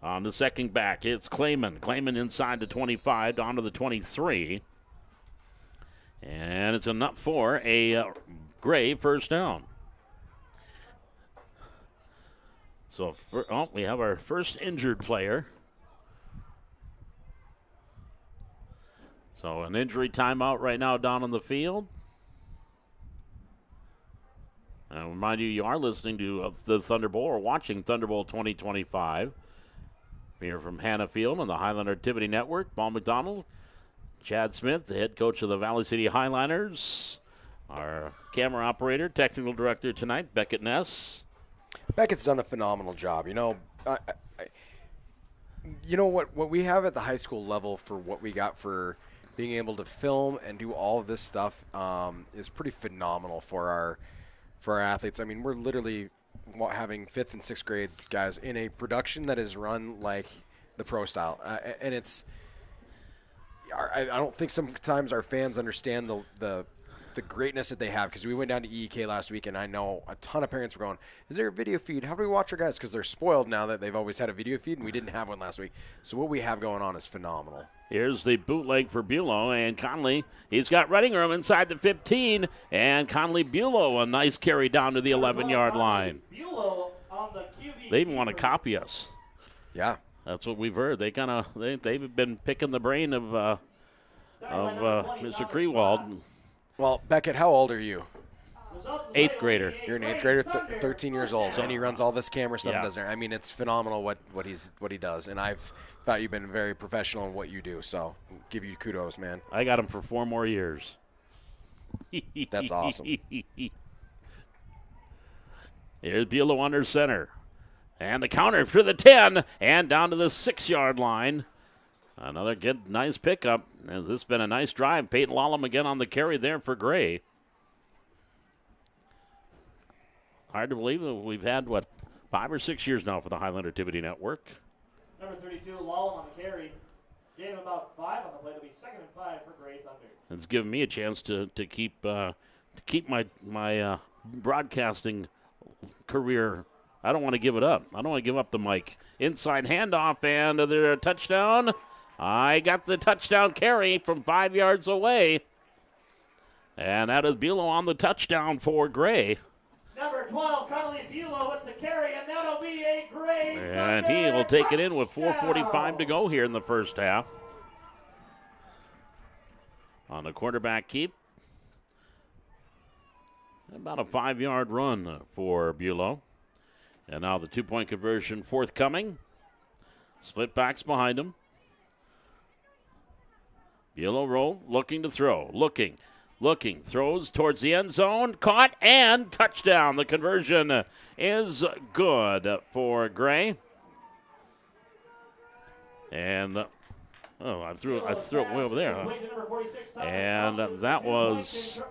On the second back, it's Clayman. Clayman inside the 25, down to the 23. And it's enough for a Gray 1st down. So, we have our first injured player. So, an injury timeout right now down on the field. And remind you, you are listening to the Thunder Bowl or watching Thunder Bowl 2025 here from Hannah Field on the Highlander Activity Network. Paul McDonald, Chad Smith, the head coach of the Valley City Highliners, our camera operator, technical director tonight, Beckett Ness. Beckett's done a phenomenal job. You know, what we have at the high school level for what we got for being able to film and do all of this stuff is pretty phenomenal for our athletes. I mean, we're literally having 5th and 6th grade guys in a production that is run like the pro style, and it's. I don't think sometimes our fans understand the greatness that they have, because we went down to EEK last week, and I know a ton of parents were going, is there a video feed? How do we watch our guys? Because they're spoiled now that they've always had a video feed, and we didn't have one last week. So what we have going on is phenomenal. Here's the bootleg for Bulow, and Conley, he's got running room inside the 15, and Conley Bulow, a nice carry down to the 11-yard line. Bulow on the QB. They even want to copy us. Yeah. That's what we've heard. They've been picking the brain of Mr. Krewald. Well, Beckett, how old are you? 8th grader. You're an 8th grader, 13 years old, and he runs all this camera stuff. Yeah. And does there. I mean, it's phenomenal what he does, and I've thought you've been very professional in what you do. So, give you kudos, man. I got him for 4 more years. That's awesome. Here's Bulow under center, and the counter for the 10, and down to the 6-yard line. Another good, nice pickup. This has been a nice drive. Peyton Lallam again on the carry there for Gray. Hard to believe that we've had, 5 or 6 years now for the Highlander Activity Network. Number 32, Lallam on the carry. Gave him about 5 on the play. It'll be 2nd and 5 for Gray Thunder. It's given me a chance to keep my broadcasting career. I don't want to give it up. I don't want to give up the mic. Inside handoff, and there's a touchdown. I got the touchdown carry from 5 yards away. And that is Bulow on the touchdown for Gray. Number 12, Connolly Bulow with the carry, and that'll be a Gray And Thunder he will take it in with touchdown. 4:45 to go here in the first half. On the quarterback keep. About a 5-yard run for Bulow. And now the 2-point conversion forthcoming. Split backs behind him. Bulow roll, looking to throw. Looking, throws towards the end zone. Caught and touchdown. The conversion is good for Gray. And, I threw it way over there. And that was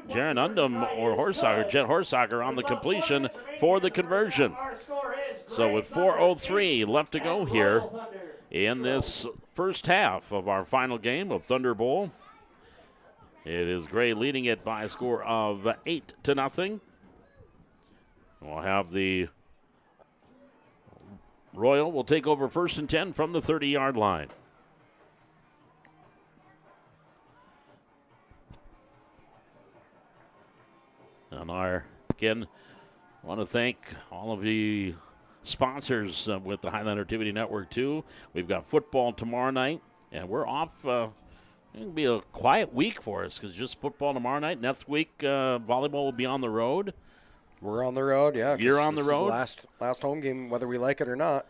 Jaron Undum or Horsager, Jet Horsager on the completion for the conversion. So with 4:03 left to go here in this first half of our final game of Thunder Bowl, it is Gray leading it by a score of 8-0. We'll have the Royal will take over 1st and 10 from the 30-yard line. And again, I want to thank all of the sponsors with the Highlander Activity Network, too. We've got football tomorrow night, and we're off. It'll be a quiet week for us because just football tomorrow night. Next week, volleyball will be on the road. We're on the road, yeah. You're on the road. Last home game, whether we like it or not.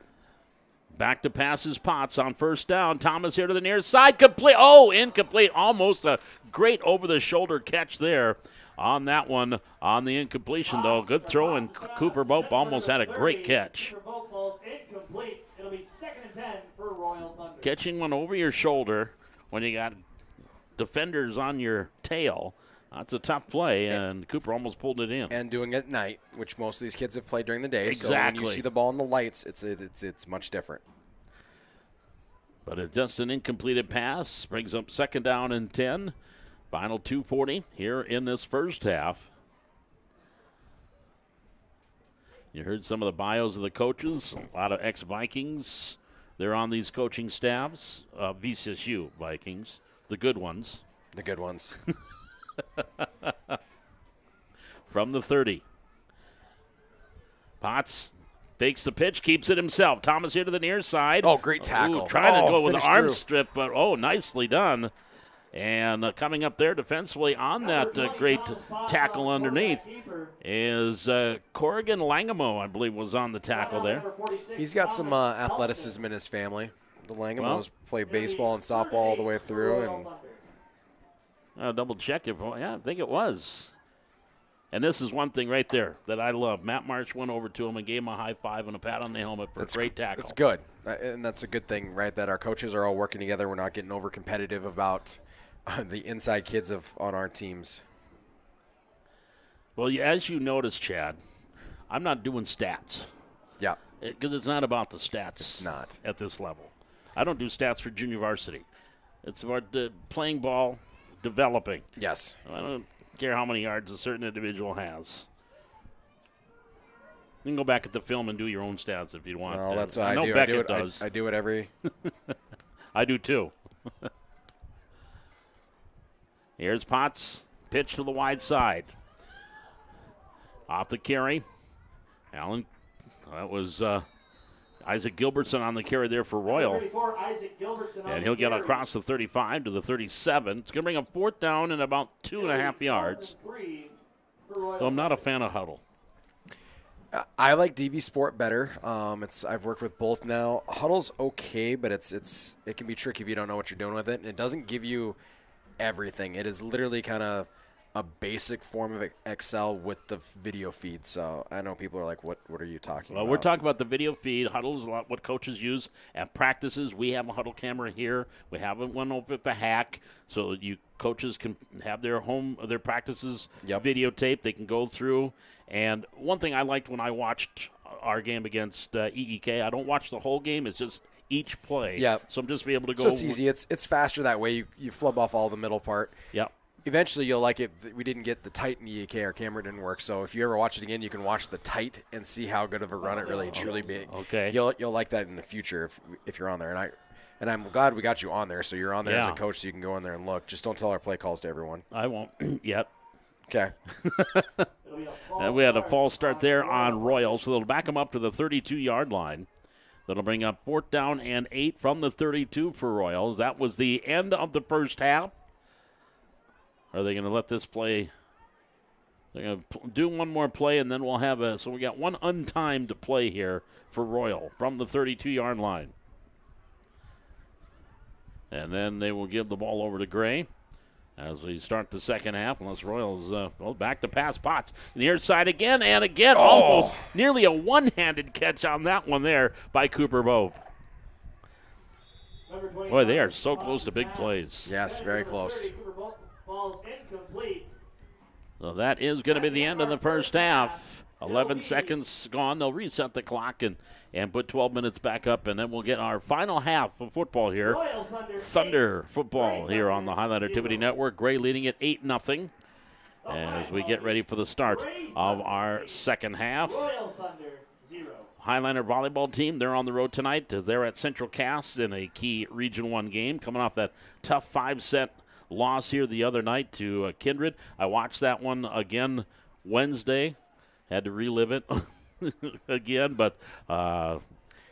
Back to passes, Potts on 1st down. Thomas here to the near side. Complete. Oh, incomplete. Almost a great over-the-shoulder catch there on that one. On the incompletion, though. Good throw, and Cooper Bope almost had a great catch. Incomplete. It'll be 2nd and 10 for Royal Thunder. Catching one over your shoulder when you got defenders on your tail. That's a tough play, and Cooper almost pulled it in. And doing it at night, which most of these kids have played during the day. Exactly. So when you see the ball in the lights, it's much different. But it's just an incompleted pass. Brings up 2nd down and 10. Final 2:40 here in this first half. You heard some of the bios of the coaches. A lot of ex-Vikings. They're on these coaching staffs. VCSU Vikings, the good ones. The good ones. From the 30. Potts Fakes the pitch, keeps it himself. Thomas here to the near side. Oh, great tackle. Trying to go with the finished arm through. strip, but nicely done. And coming up there defensively on that great tackle underneath is Corrigan Langamo, I believe, was on the tackle there. He's got some athleticism in his family. The Langamos play baseball and softball all the way through. And I'll double check it. Yeah, I think it was. And this is one thing right there that I love. Matt Marsh went over to him and gave him a high five and a pat on the helmet for a great tackle. It's good. And that's a good thing, right, that our coaches are all working together. We're not getting over competitive about the inside kids on our teams. Well, as you notice, Chad, I'm not doing stats. Yeah. Because it's not about the stats. It's not. At this level. I don't do stats for junior varsity. It's about playing ball, developing. Yes. I don't care how many yards a certain individual has. You can go back at the film and do your own stats if you want. Well, that's what I know do. Beckett does. I do it every. I do too. Here's Potts. Pitch to the wide side. Off the carry. Allen. That was Isaac Gilbertson on the carry there for Royal. And he'll get across the 35 to the 37. It's going to bring up 4th down and about 2.5 yards. So I'm not a fan of Huddle. I like DV Sport better. I've worked with both now. Huddle's okay, but it can be tricky if you don't know what you're doing with it, and it doesn't give you everything. It is literally kind of a basic form of Excel with the video feed. So I know people are like, what are you talking about? Well, we're talking about the video feed. Huddle is a lot what coaches use at practices. We have a Huddle camera here. We have one over at the Hack, so you coaches can have their practices videotaped. They can go through. And one thing I liked when I watched our game against EEK, I don't watch the whole game. It's just each play. Yeah. So I'm just be able to go. So it's easy. It's faster that way. You flub off all the middle part. Yep. Eventually, you'll like it. We didn't get the tight in EEK. Our camera didn't work. So if you ever watch it again, you can watch the tight and see how good of a run it really truly be. Okay. You'll like that in the future if you're on there. And I'm glad we got you on there. So you're on there as a coach, so you can go in there and look. Just don't tell our play calls to everyone. I won't yet. Okay. And we had a false start there on Royal, so they'll back them up to the 32-yard line. That'll bring up 4th down and 8 from the 32 for Royals. That was the end of the first half. Are they going to let this play? They're going to do one more play, and then we'll have so we got one untimed play here for Royal from the 32-yard line. And then they will give the ball over to Gray as we start the second half, unless Royals back to pass. Potts. Near side again and again. Almost nearly a one-handed catch on that one there by Cooper Bowe. Boy, they are so close to big plays. Yes, very close. So that is going to be the end of the first half. 11 seconds gone. They'll reset the clock and put 12 minutes back up, and then we'll get our final half of football here. Thunder football here on the Highland Activity Network. Gray leading at 8-0 as we get ready for the start of our second half. Highlander volleyball team, they're on the road tonight. They're at Central Cass in a key Region 1 game, coming off that tough 5-set loss here the other night to Kindred. I watched that one again Wednesday. Had to relive it again, but I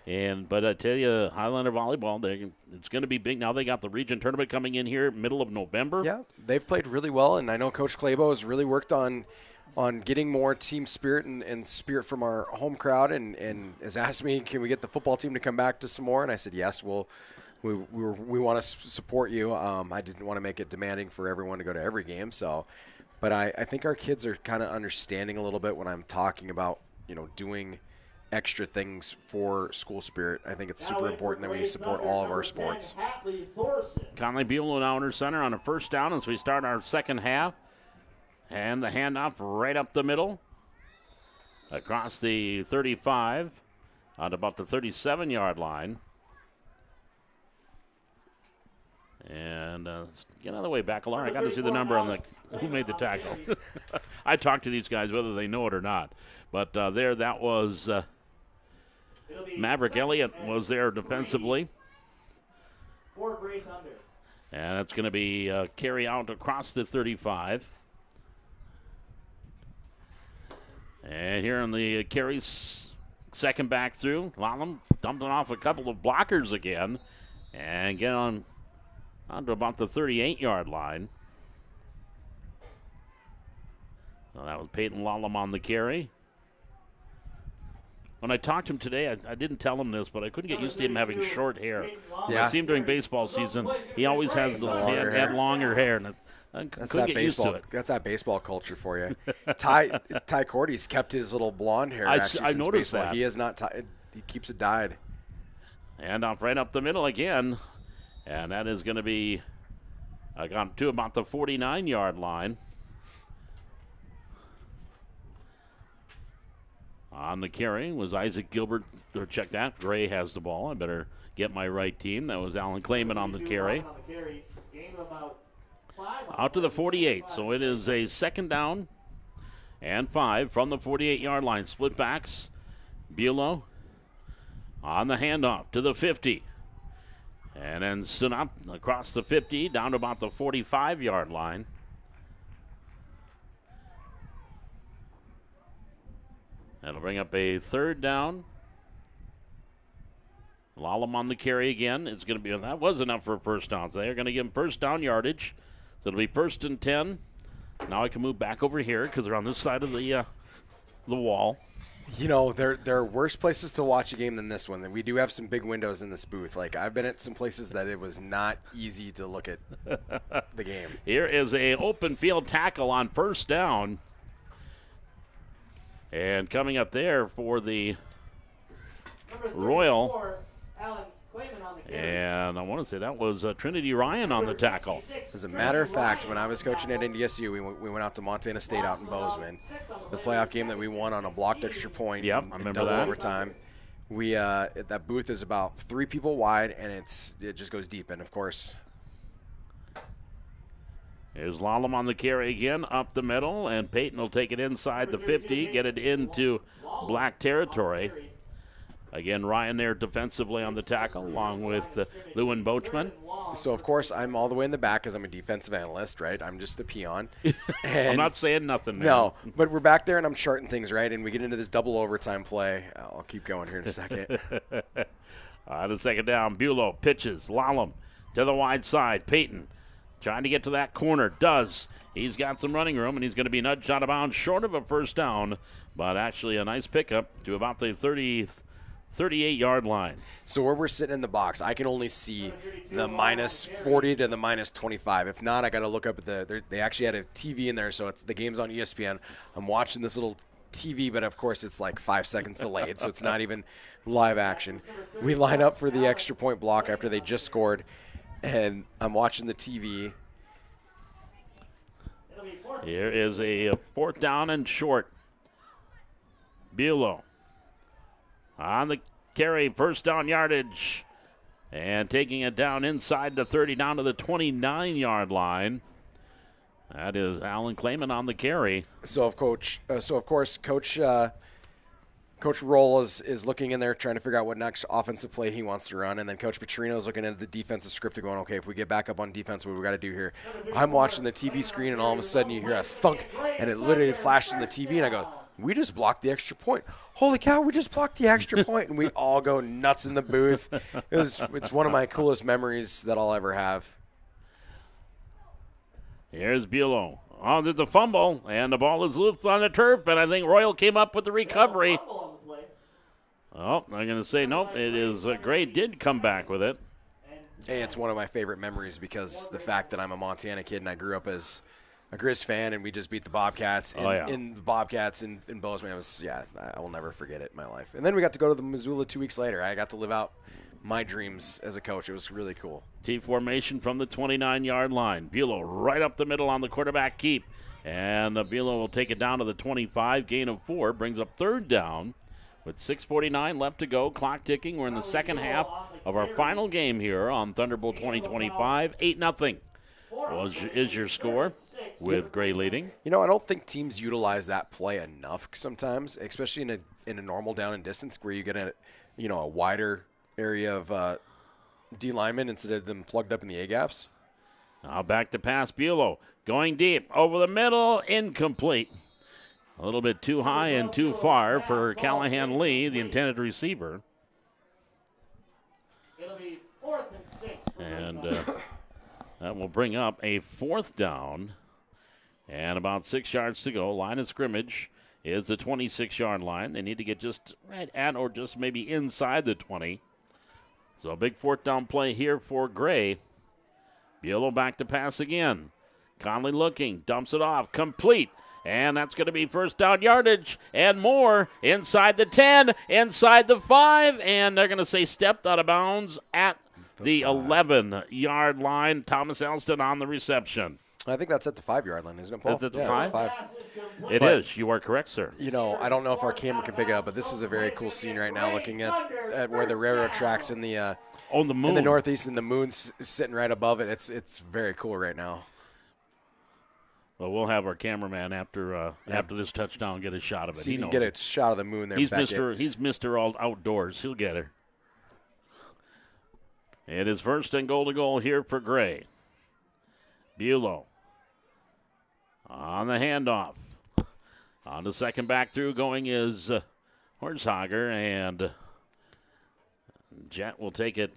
tell you, Highlander volleyball, it's going to be big. Now they got the region tournament coming in here middle of November. Yeah, they've played really well, and I know Coach Clabo has really worked on getting more team spirit and spirit from our home crowd, and has asked me, can we get the football team to come back to some more? And I said, yes, we want to support you. I didn't want to make it demanding for everyone to go to every game, so. But I think our kids are kind of understanding a little bit when I'm talking about, doing extra things for school spirit. I think it's super important that we support all of our sports. Conley Buell now under center on a first down as we start our second half. And the handoff right up the middle. Across the 35 on about the 37-yard line. And get out of the way, Bacalar. I got to see the number on who made the tackle. I talk to these guys whether they know it or not. But that was Maverick Elliott was there defensively. And it's going to be carry out across the 35. And here on the carries second back through. Lallam dumping off a couple of blockers again and get on to about the 38-yard line. So that was Peyton Lallam on the carry. When I talked to him today, I didn't tell him this, but I couldn't get used to him having short hair. When I see him during baseball season, he always has had longer hair. And I couldn't get used to it. That's that baseball culture for you. Ty Cordy's kept his little blonde hair I since noticed baseball. that. He has not. He keeps it dyed. And off right up the middle again. And that is going to be gone to about the 49-yard line. On the carry was Isaac Gilbert. Check that. Gray has the ball. I better get my right team. That was Alan Clayman on the carry. Out to the 48. So it is a second down and 5 from the 48-yard line. Split backs. Bulow on the handoff to the 50. And then stood up across the 50 down to about the 45-yard line. That'll bring up a third down. Lallam on the carry again. It's going to be, that was enough for a first down. So they're going to give him first down yardage. So it'll be first and 10. Now I can move back over here because they're on this side of the wall. You know, there are worse places to watch a game than this one. And we do have some big windows in this booth. Like, I've been at some places that it was not easy to look at the game. Here is a open field tackle on first down. And coming up there for the Royal, and I want to say that was Trinity Ryan on the tackle. As a matter of fact, when I was coaching at NDSU, we went out to Montana State out in Bozeman. The playoff game that we won on a blocked extra point. Yep, I remember double that. overtime. We that booth is about 3 people wide, and it just goes deep. And of course, here's Lallam on the carry again, up the middle, and Peyton will take it inside the 50, get it into black territory. Again, Ryan there defensively on the tackle, along with Lewin Boachman. So, of course, I'm all the way in the back because I'm a defensive analyst, right? I'm just a peon. I'm not saying nothing, man. No, but we're back there, and I'm charting things, right? And we get into this double overtime play. I'll keep going here in a second. The second down, Bulow pitches, Lallam to the wide side. Peyton trying to get to that corner. He's got some running room, and he's going to be nudged out of bounds short of a first down, but actually a nice pickup to about the 38-yard line. So where we're sitting in the box, I can only see the minus 40 to the minus 25. If not, I got to look up at they actually had a TV in there, so the game's on ESPN. I'm watching this little TV, but of course it's like 5 seconds delayed, so it's not even live action. We line up for the extra point block after they just scored, and I'm watching the TV. Here is a fourth down and short. Bulow on the carry, first down yardage, and taking it down inside the 30, down to the 29-yard line. That is Alan Clayman on the carry. So of course, Coach Roll is looking in there trying to figure out what next offensive play he wants to run, and then Coach Petrino is looking at the defensive script and going, okay, if we get back up on defense, what do we got to do here? I'm watching the TV screen, and all of a sudden you hear a thunk, and it literally flashes in the TV, and I go, we just blocked the extra point. Holy cow, we just blocked the extra point, and we all go nuts in the booth. It's one of my coolest memories that I'll ever have. Here's Bulow. Oh, there's a fumble, and the ball is loose on the turf, and I think Royal came up with the recovery. Oh, I'm going to say nope. It is Gray did come back with it. Hey, it's one of my favorite memories because the fact that I'm a Montana kid and I grew up as a Grizz fan, and we just beat the Bobcats in the Bobcats in Bozeman. I will never forget it in my life. And then we got to go to the Missoula 2 weeks later. I got to live out my dreams as a coach. It was really cool. T formation from the 29-yard line. Bulow right up the middle on the quarterback keep. And Bulow will take it down to the 25. Gain of 4 brings up third down with 6:49 left to go. Clock ticking. We're in the second half of our final game here on Thunderbolt 2025. 8-0 is your score with Gray leading. You know, I don't think teams utilize that play enough sometimes, especially in a normal down and distance where you get a wider area of D linemen instead of them plugged up in the A gaps. Now back to pass. Bulow going deep over the middle, incomplete. A little bit too high and too far for Callahan Lee, the intended receiver. It'll be 4th and 6. And that will bring up a 4th down. And about 6 yards to go. Line of scrimmage is the 26-yard line. They need to get just right at or just maybe inside the 20. So a big 4th down play here for Gray. Buelow back to pass again. Conley looking, dumps it off, complete. And that's going to be 1st down yardage and more inside the 10, inside the 5, and they're going to say stepped out of bounds at the 11-yard line. Thomas Elston on the reception. I think that's at the 5-yard line, isn't it, Paul? Is it the Yeah, 5? it's It But- is. You are correct, sir. You know, I don't know if our camera can pick it up, but this is a very cool scene right now, looking at where the railroad tracks in the On the moon. in the northeast, and the moon's sitting right above it. It's very cool right now. Well, we'll have our cameraman after this touchdown get a shot of it. See, He you knows can get it. a shot of the moon there. He's Beckett. Mr. All Outdoors. He'll get her. It is 1st and goal to goal here for Gray. Buelow on the handoff. On the second back through going is Hornshager, and Jet will take it.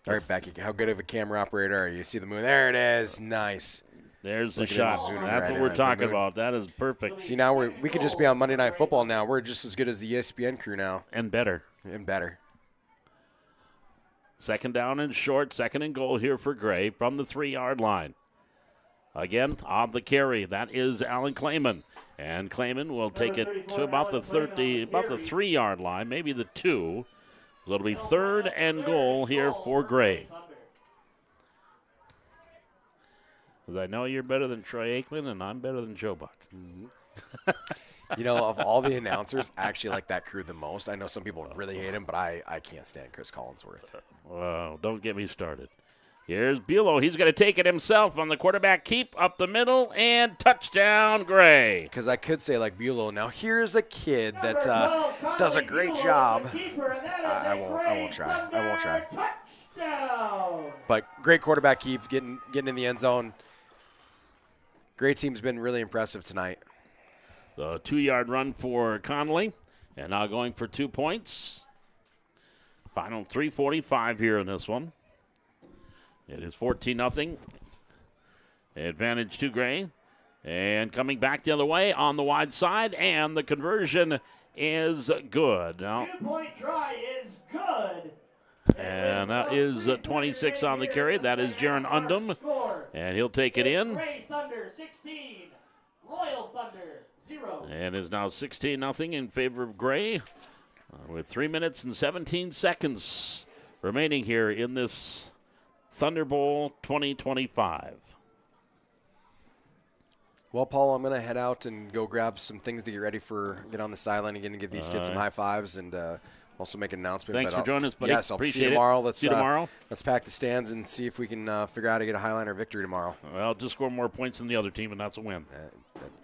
All right, Becky, how good of a camera operator are you? See the moon? There it is. Nice. There's the Look at him shot. zooming That's right what in we're on the talking moon. about. That is perfect See, now we could just be on Monday Night Football now. We're just as good as the ESPN crew now, and better. and better. 2nd down and short, 2nd and goal here for Gray from the 3-yard line. Again, on the carry, that is Alan Clayman. And Clayman will take it to about the 3-yard line, maybe the 2. So it'll be 3rd and goal here for Gray. Because I know you're better than Troy Aikman, and I'm better than Joe Buck. You know, of all the announcers, I actually like that crew the most. I know some people really hate him, but I can't stand Chris Collinsworth. Wow, don't get me started. Here's Buelow. He's going to take it himself on the quarterback keep up the middle, and touchdown, Gray. Because I could say like Buelow. Now here's a kid that does a great job. I won't try. I won't try. Touchdown. But great quarterback keep, getting in the end zone. Great team's been really impressive tonight. The 2-yard run for Conley, and now going for 2 points. Final 3:45 here in this one. It is 14-0. Advantage to Gray. And coming back the other way on the wide side, and the conversion is good. Now, 2-point try is good. and that is 26 on the carry. That is Jaron Undum, and he'll take it in. Gray Thunder 16, Royal Thunder 0. And is now 16-0 in favor of Gray, with 3 minutes and 17 seconds remaining here in this Thunder Bowl 2025. Well, Paul, I'm going to head out and go grab some things to get on the sideline again and give these kids some high fives and also make an announcement. Thanks But for I'll- joining us, buddy. Yes, I'll see Appreciate you it. tomorrow. Let's See you tomorrow. Let's pack the stands and see if we can figure out how to get a Highliner victory tomorrow. Well, just score more points than the other team, and that's a win.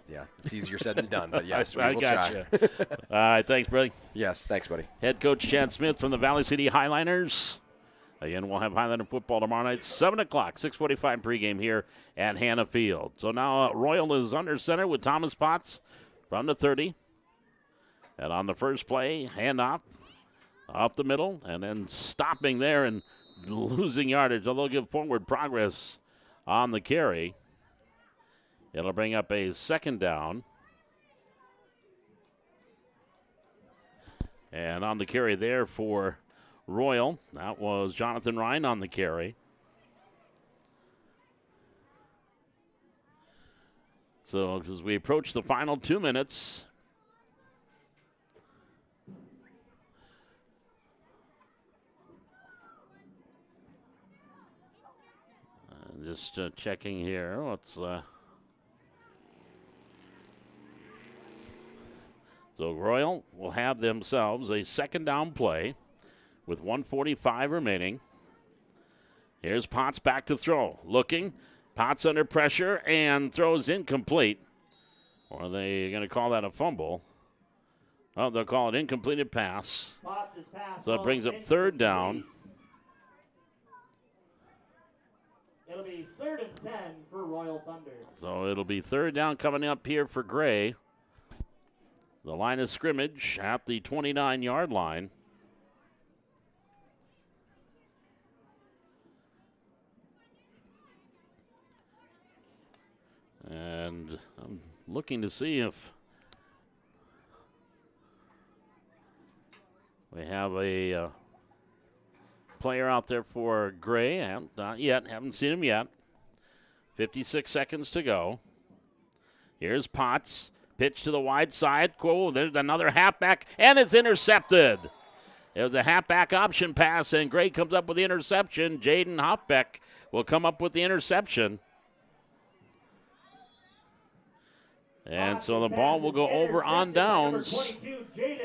Yeah, it's easier said than done, but yes, we I will got try. you. All right, thanks, buddy. Yes, thanks, buddy. Head coach Chad Smith from the Valley City Highliners. Again, we'll have Highlander football tomorrow night, 7 o'clock, 6:45 pregame here at Hannah Field. So now Royal is under center with Thomas Potts from the 30. And on the first play, handoff up the middle, and then stopping there and losing yardage, although give forward progress on the carry. It'll bring up a 2nd down. And on the carry there for Royal, that was Jonathan Ryan on the carry. So as we approach the final 2 minutes, just checking here. What's so Royal will have themselves a 2nd down play with 1:45 remaining. Here's Potts back to throw. Looking. Potts under pressure and throws incomplete. Or are they going to call that a fumble? Oh, they'll call it incompleted pass. So it brings up 3rd down. It'll be 3rd and 10 for Royal Thunder. So it'll be third down coming up here for Gray. The line of scrimmage at the 29-yard line. And I'm looking to see if we have a player out there for Gray. Not yet. Haven't seen him yet. 56 seconds to go. Here's Potts. Pitch to the wide side. Cool. There's another halfback, and it's intercepted. It was a halfback option pass, and Gray comes up with the interception. Jaden Hopbeck will come up with the interception. And so the ball will go over on downs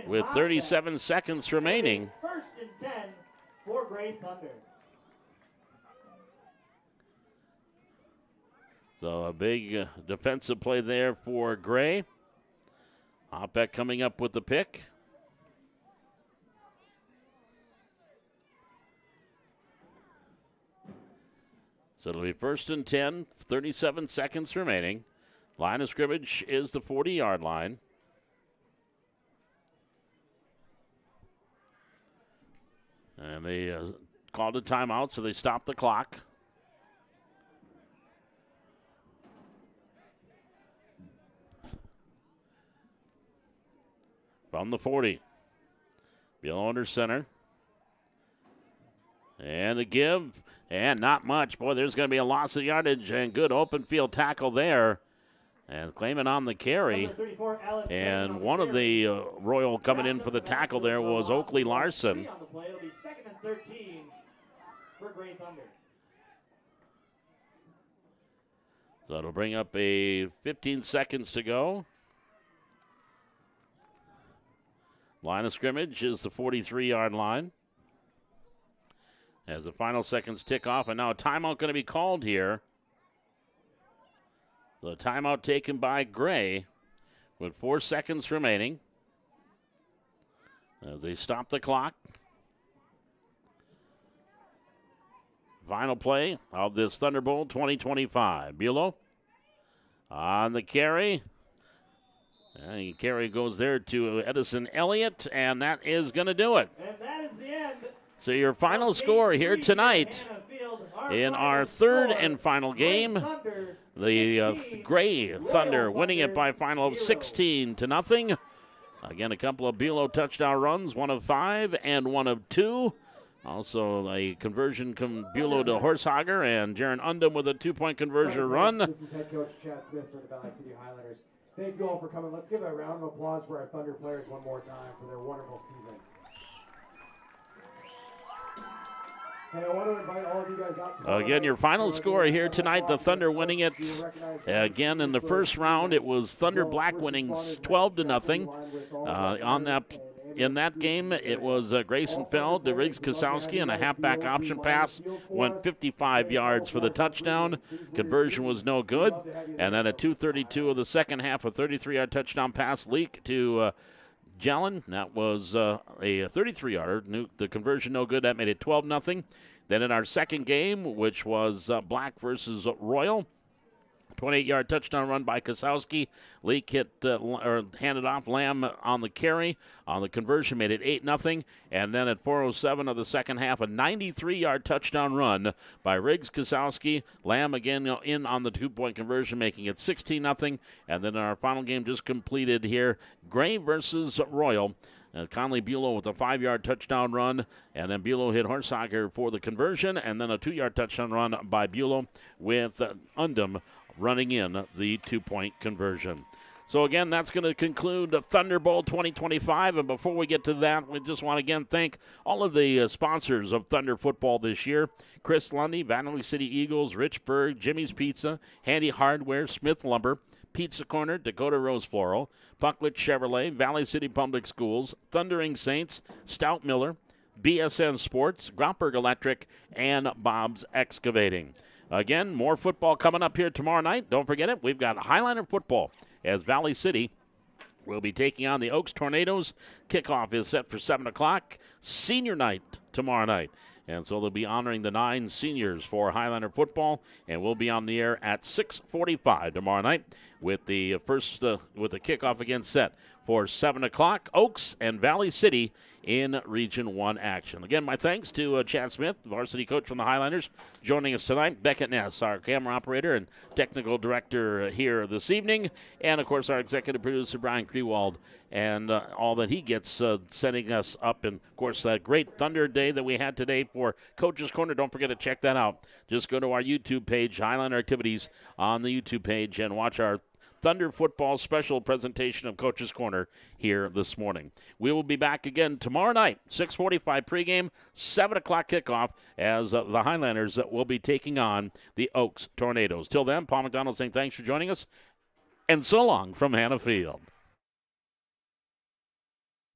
with 37 seconds remaining. 1st and 10 for Gray Thunder. So a big defensive play there for Gray. Hopbeck coming up with the pick. So it'll be 1st and 10, 37 seconds remaining. Line of scrimmage is the 40-yard line. And they called a timeout, so they stopped the clock. From the 40. Beal under center. And the give, and not much. Boy, there's going to be a loss of yardage, and good open field tackle there. And claiming on the carry. And one of the Royal coming in for the tackle there was Oakley Larson. It'll be 2nd and 13 for Gray Thunder. So it'll bring up a 15 seconds to go. Line of scrimmage is the 43-yard line. As the final seconds tick off, and now a timeout going to be called here. The timeout taken by Gray with 4 seconds remaining. As they stop the clock. Final play of this Thunderbolt 2025. Bulow on the carry. And the carry goes there to Edison Elliott, and that is going to do it. And that is the end. So your final score here tonight in our third and final game, the Gray Thunder winning it by a final of 16-0. Again, a couple of Bulow touchdown runs, 1 of 5 and 1 of 2. Also a conversion from Bulow to Horsager, and Jaron Undum with a 2-point conversion run. This is head coach Chad Smith for the Valley City Highlanders. Thank you all for coming. Let's give a round of applause for our Thunder players one more time for their wonderful season. Hey, I want to invite all of you guys out to again, your final score here tonight, the Thunder winning it. Again, in the first round, it was Thunder Black winning 12-0. In that game, it was Grayson Feld to Riggs Kosowski, and a halfback option pass went 55 yards for the touchdown. Conversion was no good. And then at 2:32 of the second half, a 33-yard touchdown pass leak to Jelen. That was a 33-yarder. The conversion no good. That made it 12-0. Then in our second game, which was Black versus Royal, 28-yard touchdown run by Kosowski. Leak handed off Lamb on the carry. On the conversion, made it 8-0. And then at 4:07 of the second half, a 93-yard touchdown run by Riggs Kosowski. Lamb again in on the 2-point conversion, making it 16-0. And then our final game just completed here, Gray versus Royal. Conley Bulow with a 5-yard touchdown run, and then Bulow hit Horsager for the conversion, and then a 2-yard touchdown run by Bulow with Undum running in the 2-point conversion. So again, that's going to conclude the Thunderbolt 2025. And before we get to that, we just want to again thank all of the sponsors of Thunder football this year: Chris Lundy, Valley City Eagles, Rich Berg, Jimmy's Pizza, Handy Hardware, Smith Lumber, Pizza Corner, Dakota Rose Floral, Pucklet Chevrolet, Valley City Public Schools, Thundering Saints, Stout Miller, BSN Sports, Grotberg Electric, and Bob's Excavating. Again, more football coming up here tomorrow night. Don't forget it. We've got Highlander football as Valley City will be taking on the Oaks Tornadoes. Kickoff is set for 7 o'clock. Senior night tomorrow night And so they'll be honoring the 9 seniors for Highlander football, and we'll be on the air at 6:45 tomorrow night with the with the kickoff again set for 7 o'clock. Oaks and Valley City in Region 1 action. Again, my thanks to Chad Smith, varsity coach from the Highlanders, joining us tonight. Beckett Ness, our camera operator and technical director here this evening. And, of course, our executive producer, Brian Krewald, and all that he gets setting us up. And, of course, that great Thunder Day that we had today for Coach's Corner. Don't forget to check that out. Just go to our YouTube page, Highlander Activities on the YouTube page, and watch our Thunder football special presentation of Coach's Corner here this morning. We will be back again tomorrow night, 6:45 pregame, 7 o'clock kickoff, as the Highlanders will be taking on the Oaks Tornadoes. Till then, Paul McDonald saying thanks for joining us, and so long from Hannah Field.